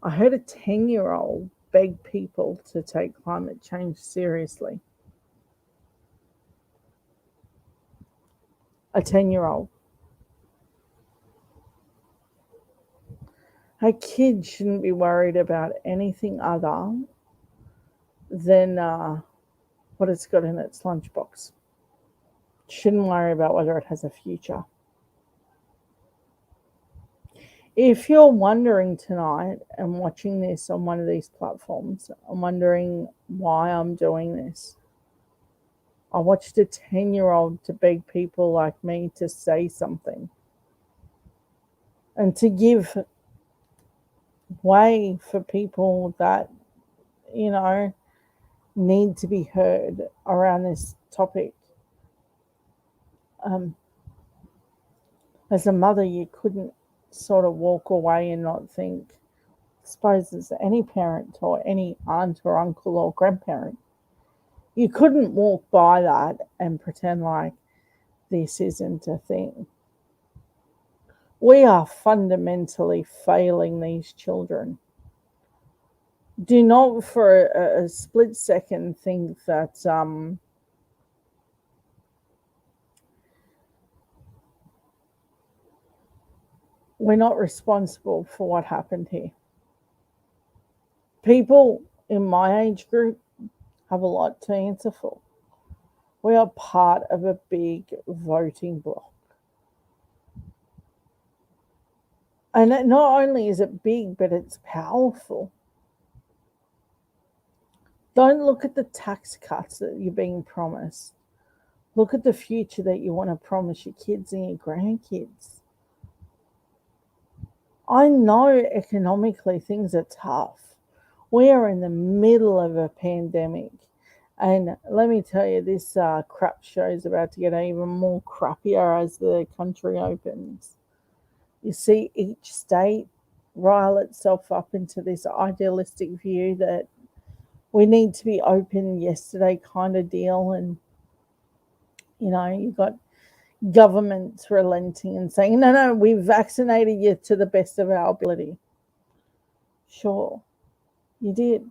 I heard a 10-year-old beg people to take climate change seriously. A 10-year-old. A kid shouldn't be worried about anything other than what it's got in its lunchbox. Shouldn't worry about whether it has a future. If you're wondering tonight and watching this on one of these platforms, I'm wondering why I'm doing this. I watched a 10-year-old to beg people like me to say something and to give way for people that, you know, need to be heard around this topic. As a mother, you couldn't sort of walk away and not think, I suppose as any parent or any aunt or uncle or grandparent, you couldn't walk by that and pretend like this isn't a thing. We are fundamentally failing these children. Do not for a split second think that we're not responsible for what happened here. People in my age group have a lot to answer for. We are part of a big voting bloc. And not only is it big, but it's powerful. Don't look at the tax cuts that you're being promised. Look at the future that you want to promise your kids and your grandkids. I know economically things are tough. We are in the middle of a pandemic. And let me tell you, this crap show is about to get even more crappier as the country opens. You see each state rile itself up into this idealistic view that we need to be open yesterday kind of deal. And, you've got governments relenting and saying, no, we've vaccinated you to the best of our ability. Sure, you did.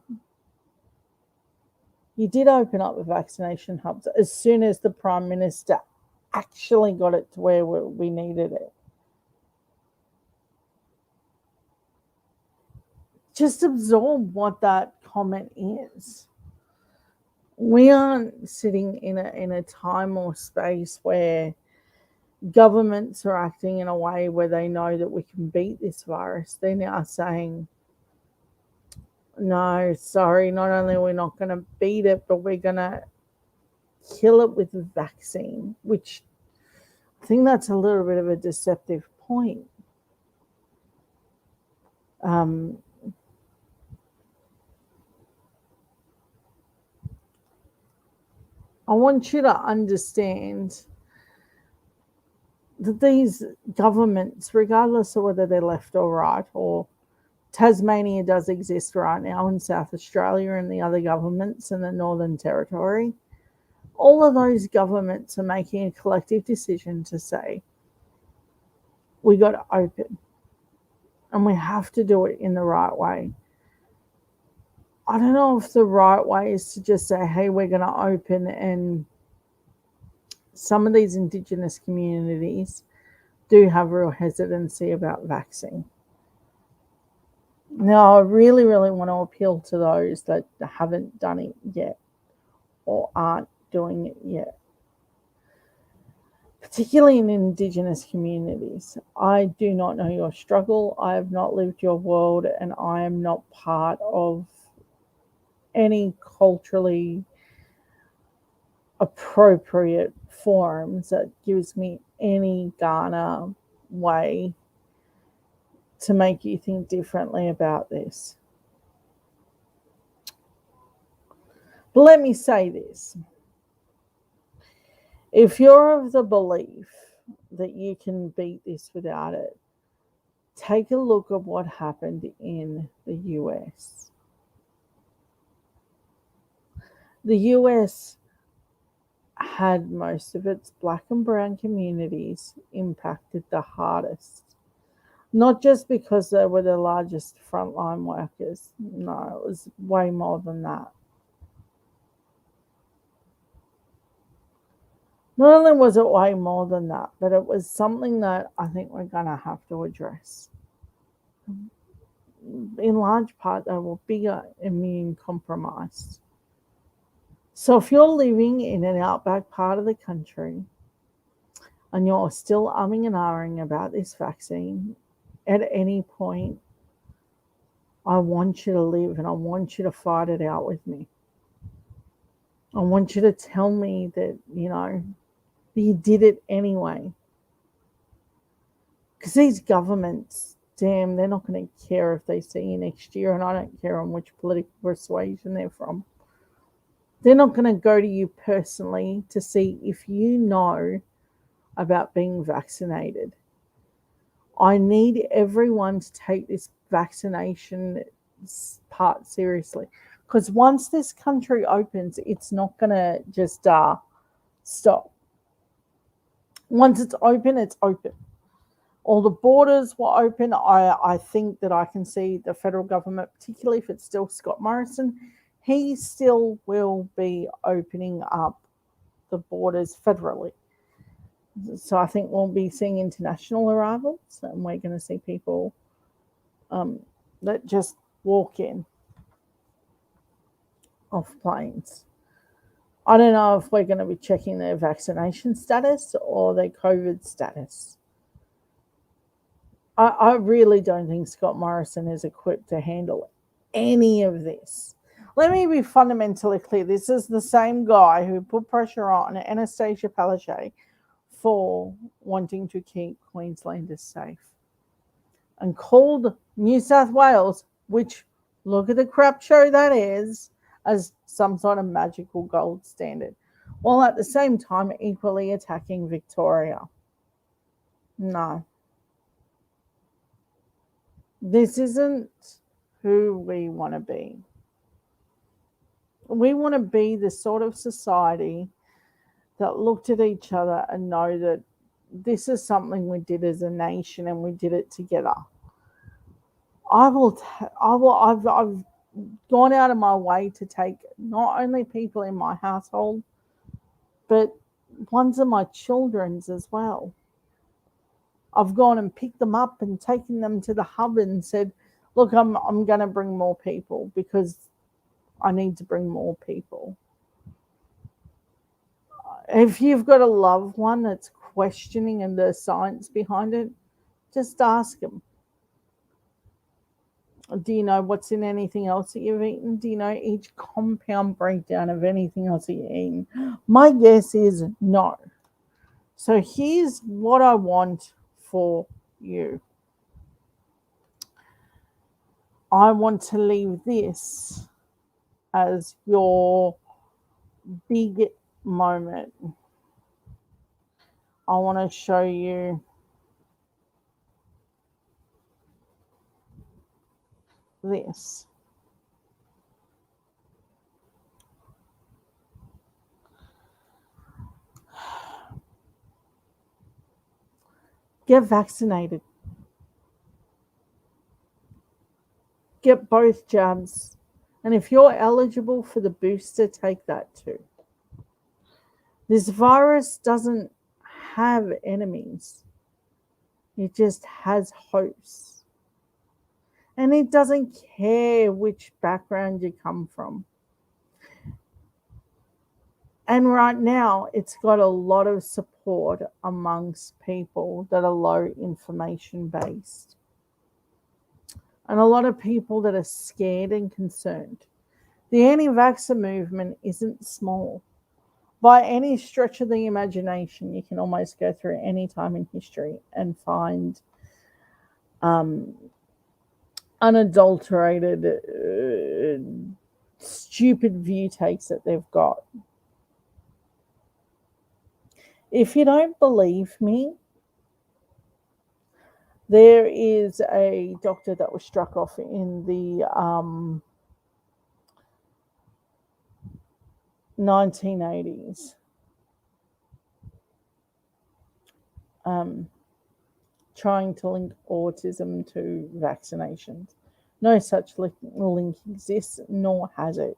You did open up the vaccination hubs as soon as the Prime Minister actually got it to where we needed it. Just absorb what that comment is. We aren't sitting in a time or space where governments are acting in a way where they know that we can beat this virus. They're now saying, no, sorry, not only are we not going to beat it, but we're going to kill it with a vaccine, which I think that's a little bit of a deceptive point. I want you to understand that these governments, regardless of whether they're left or right, or Tasmania does exist right now in South Australia and the other governments in the Northern Territory, all of those governments are making a collective decision to say, we got to open and we have to do it in the right way. I don't know if the right way is to just say, hey, we're going to open, and some of these Indigenous communities do have real hesitancy about vaccine. Now, I really, really want to appeal to those that haven't done it yet or aren't doing it yet, particularly in Indigenous communities. I do not know your struggle. I have not lived your world, and I am not part of any culturally appropriate forums that gives me any garner way to make you think differently about this. But let me say this. If you're of the belief that you can beat this without it, take a look at what happened in the US. The US had most of its black and brown communities impacted the hardest. Not just because they were the largest frontline workers. No, it was way more than that. Not only was it way more than that, but it was something that I think we're going to have to address. In large part, they were bigger immune compromised. So if you're living in an outback part of the country and you're still umming and ahhing about this vaccine, at any point, I want you to live and I want you to fight it out with me. I want you to tell me that, you did it anyway. Because these governments, damn, they're not going to care if they see you next year, and I don't care on which political persuasion they're from. They're not going to go to you personally to see if you know about being vaccinated. I need everyone to take this vaccination part seriously, because once this country opens, it's not going to just stop. Once it's open, it's open. All the borders were open. I think that I can see the federal government, particularly if it's still Scott Morrison, he still will be opening up the borders federally. So I think we'll be seeing international arrivals, and we're going to see people that just walk in off planes. I don't know if we're going to be checking their vaccination status or their COVID status. I really don't think Scott Morrison is equipped to handle any of this. Let me be fundamentally clear. This is the same guy who put pressure on Anastasia Palaszczuk for wanting to keep Queenslanders safe and called New South Wales, which, look at the crap show that is, as some sort of magical gold standard, while at the same time equally attacking Victoria. No. This isn't who we want to be. We want to be the sort of society that looked at each other and know that this is something we did as a nation and we did it together. I've gone out of my way to take not only people in my household, but ones of my children's as well. I've gone and picked them up and taken them to the hub and said, look, I'm going to bring more people because I need to bring more people. If you've got a loved one that's questioning and the science behind it, just ask them. Do you know what's in anything else that you've eaten? Do you know each compound breakdown of anything else that you've eaten? My guess is no. So here's what I want for you. I want to leave this as your big moment. I want to show you this. Get vaccinated. Get both jabs. And if you're eligible for the booster, take that too. This virus doesn't have enemies. It just has hosts. And it doesn't care which background you come from. And right now, it's got a lot of support amongst people that are low information based. And a lot of people that are scared and concerned. The anti-vaxxer movement isn't small. By any stretch of the imagination, you can almost go through any time in history and find unadulterated, stupid view takes that they've got. If you don't believe me, there is a doctor that was struck off in the 1980s. Trying to link autism to vaccinations. No such link exists, nor has it.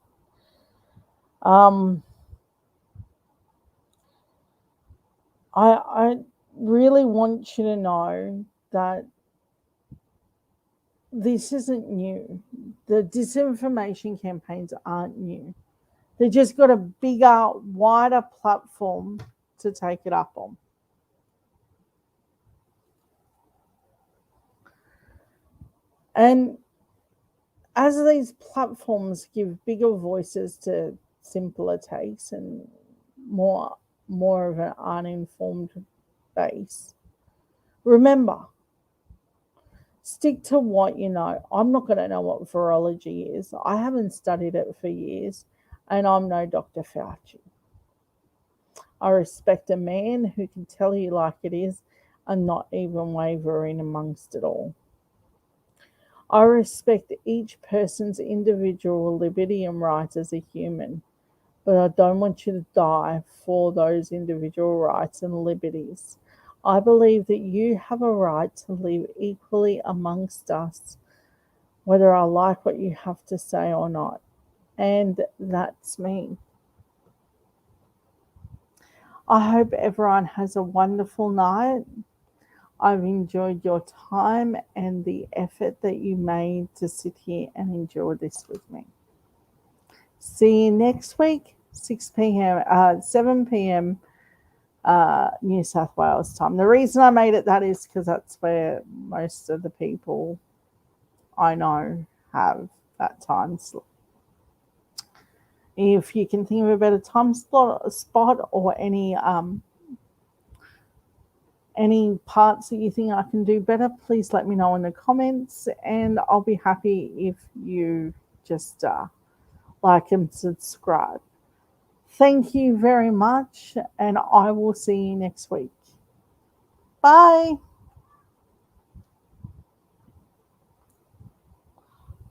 I really want you to know that this isn't new. The disinformation campaigns aren't new. They just got a bigger, wider platform to take it up on. And as these platforms give bigger voices to simpler takes and more of an uninformed base, remember, stick to what you know. I'm not going to know what virology is. I haven't studied it for years. and I'm no Dr. Fauci. I respect a man who can tell you like it is and not even waver in amongst it all. I respect each person's individual liberty and rights as a human, but I don't want you to die for those individual rights and liberties. I believe that you have a right to live equally amongst us, whether I like what you have to say or not. And that's me. I hope everyone has a wonderful night. I've enjoyed your time and the effort that you made to sit here and enjoy this with me. See you next week, 6 p.m., 7 p.m. New South Wales time. The reason I made it that is because that's where most of the people I know have that time slot. If you can think of a better time spot or any parts that you think I can do better, please let me know in the comments, and I'll be happy if you just like and subscribe. Thank you very much, and I will see you next week. Bye.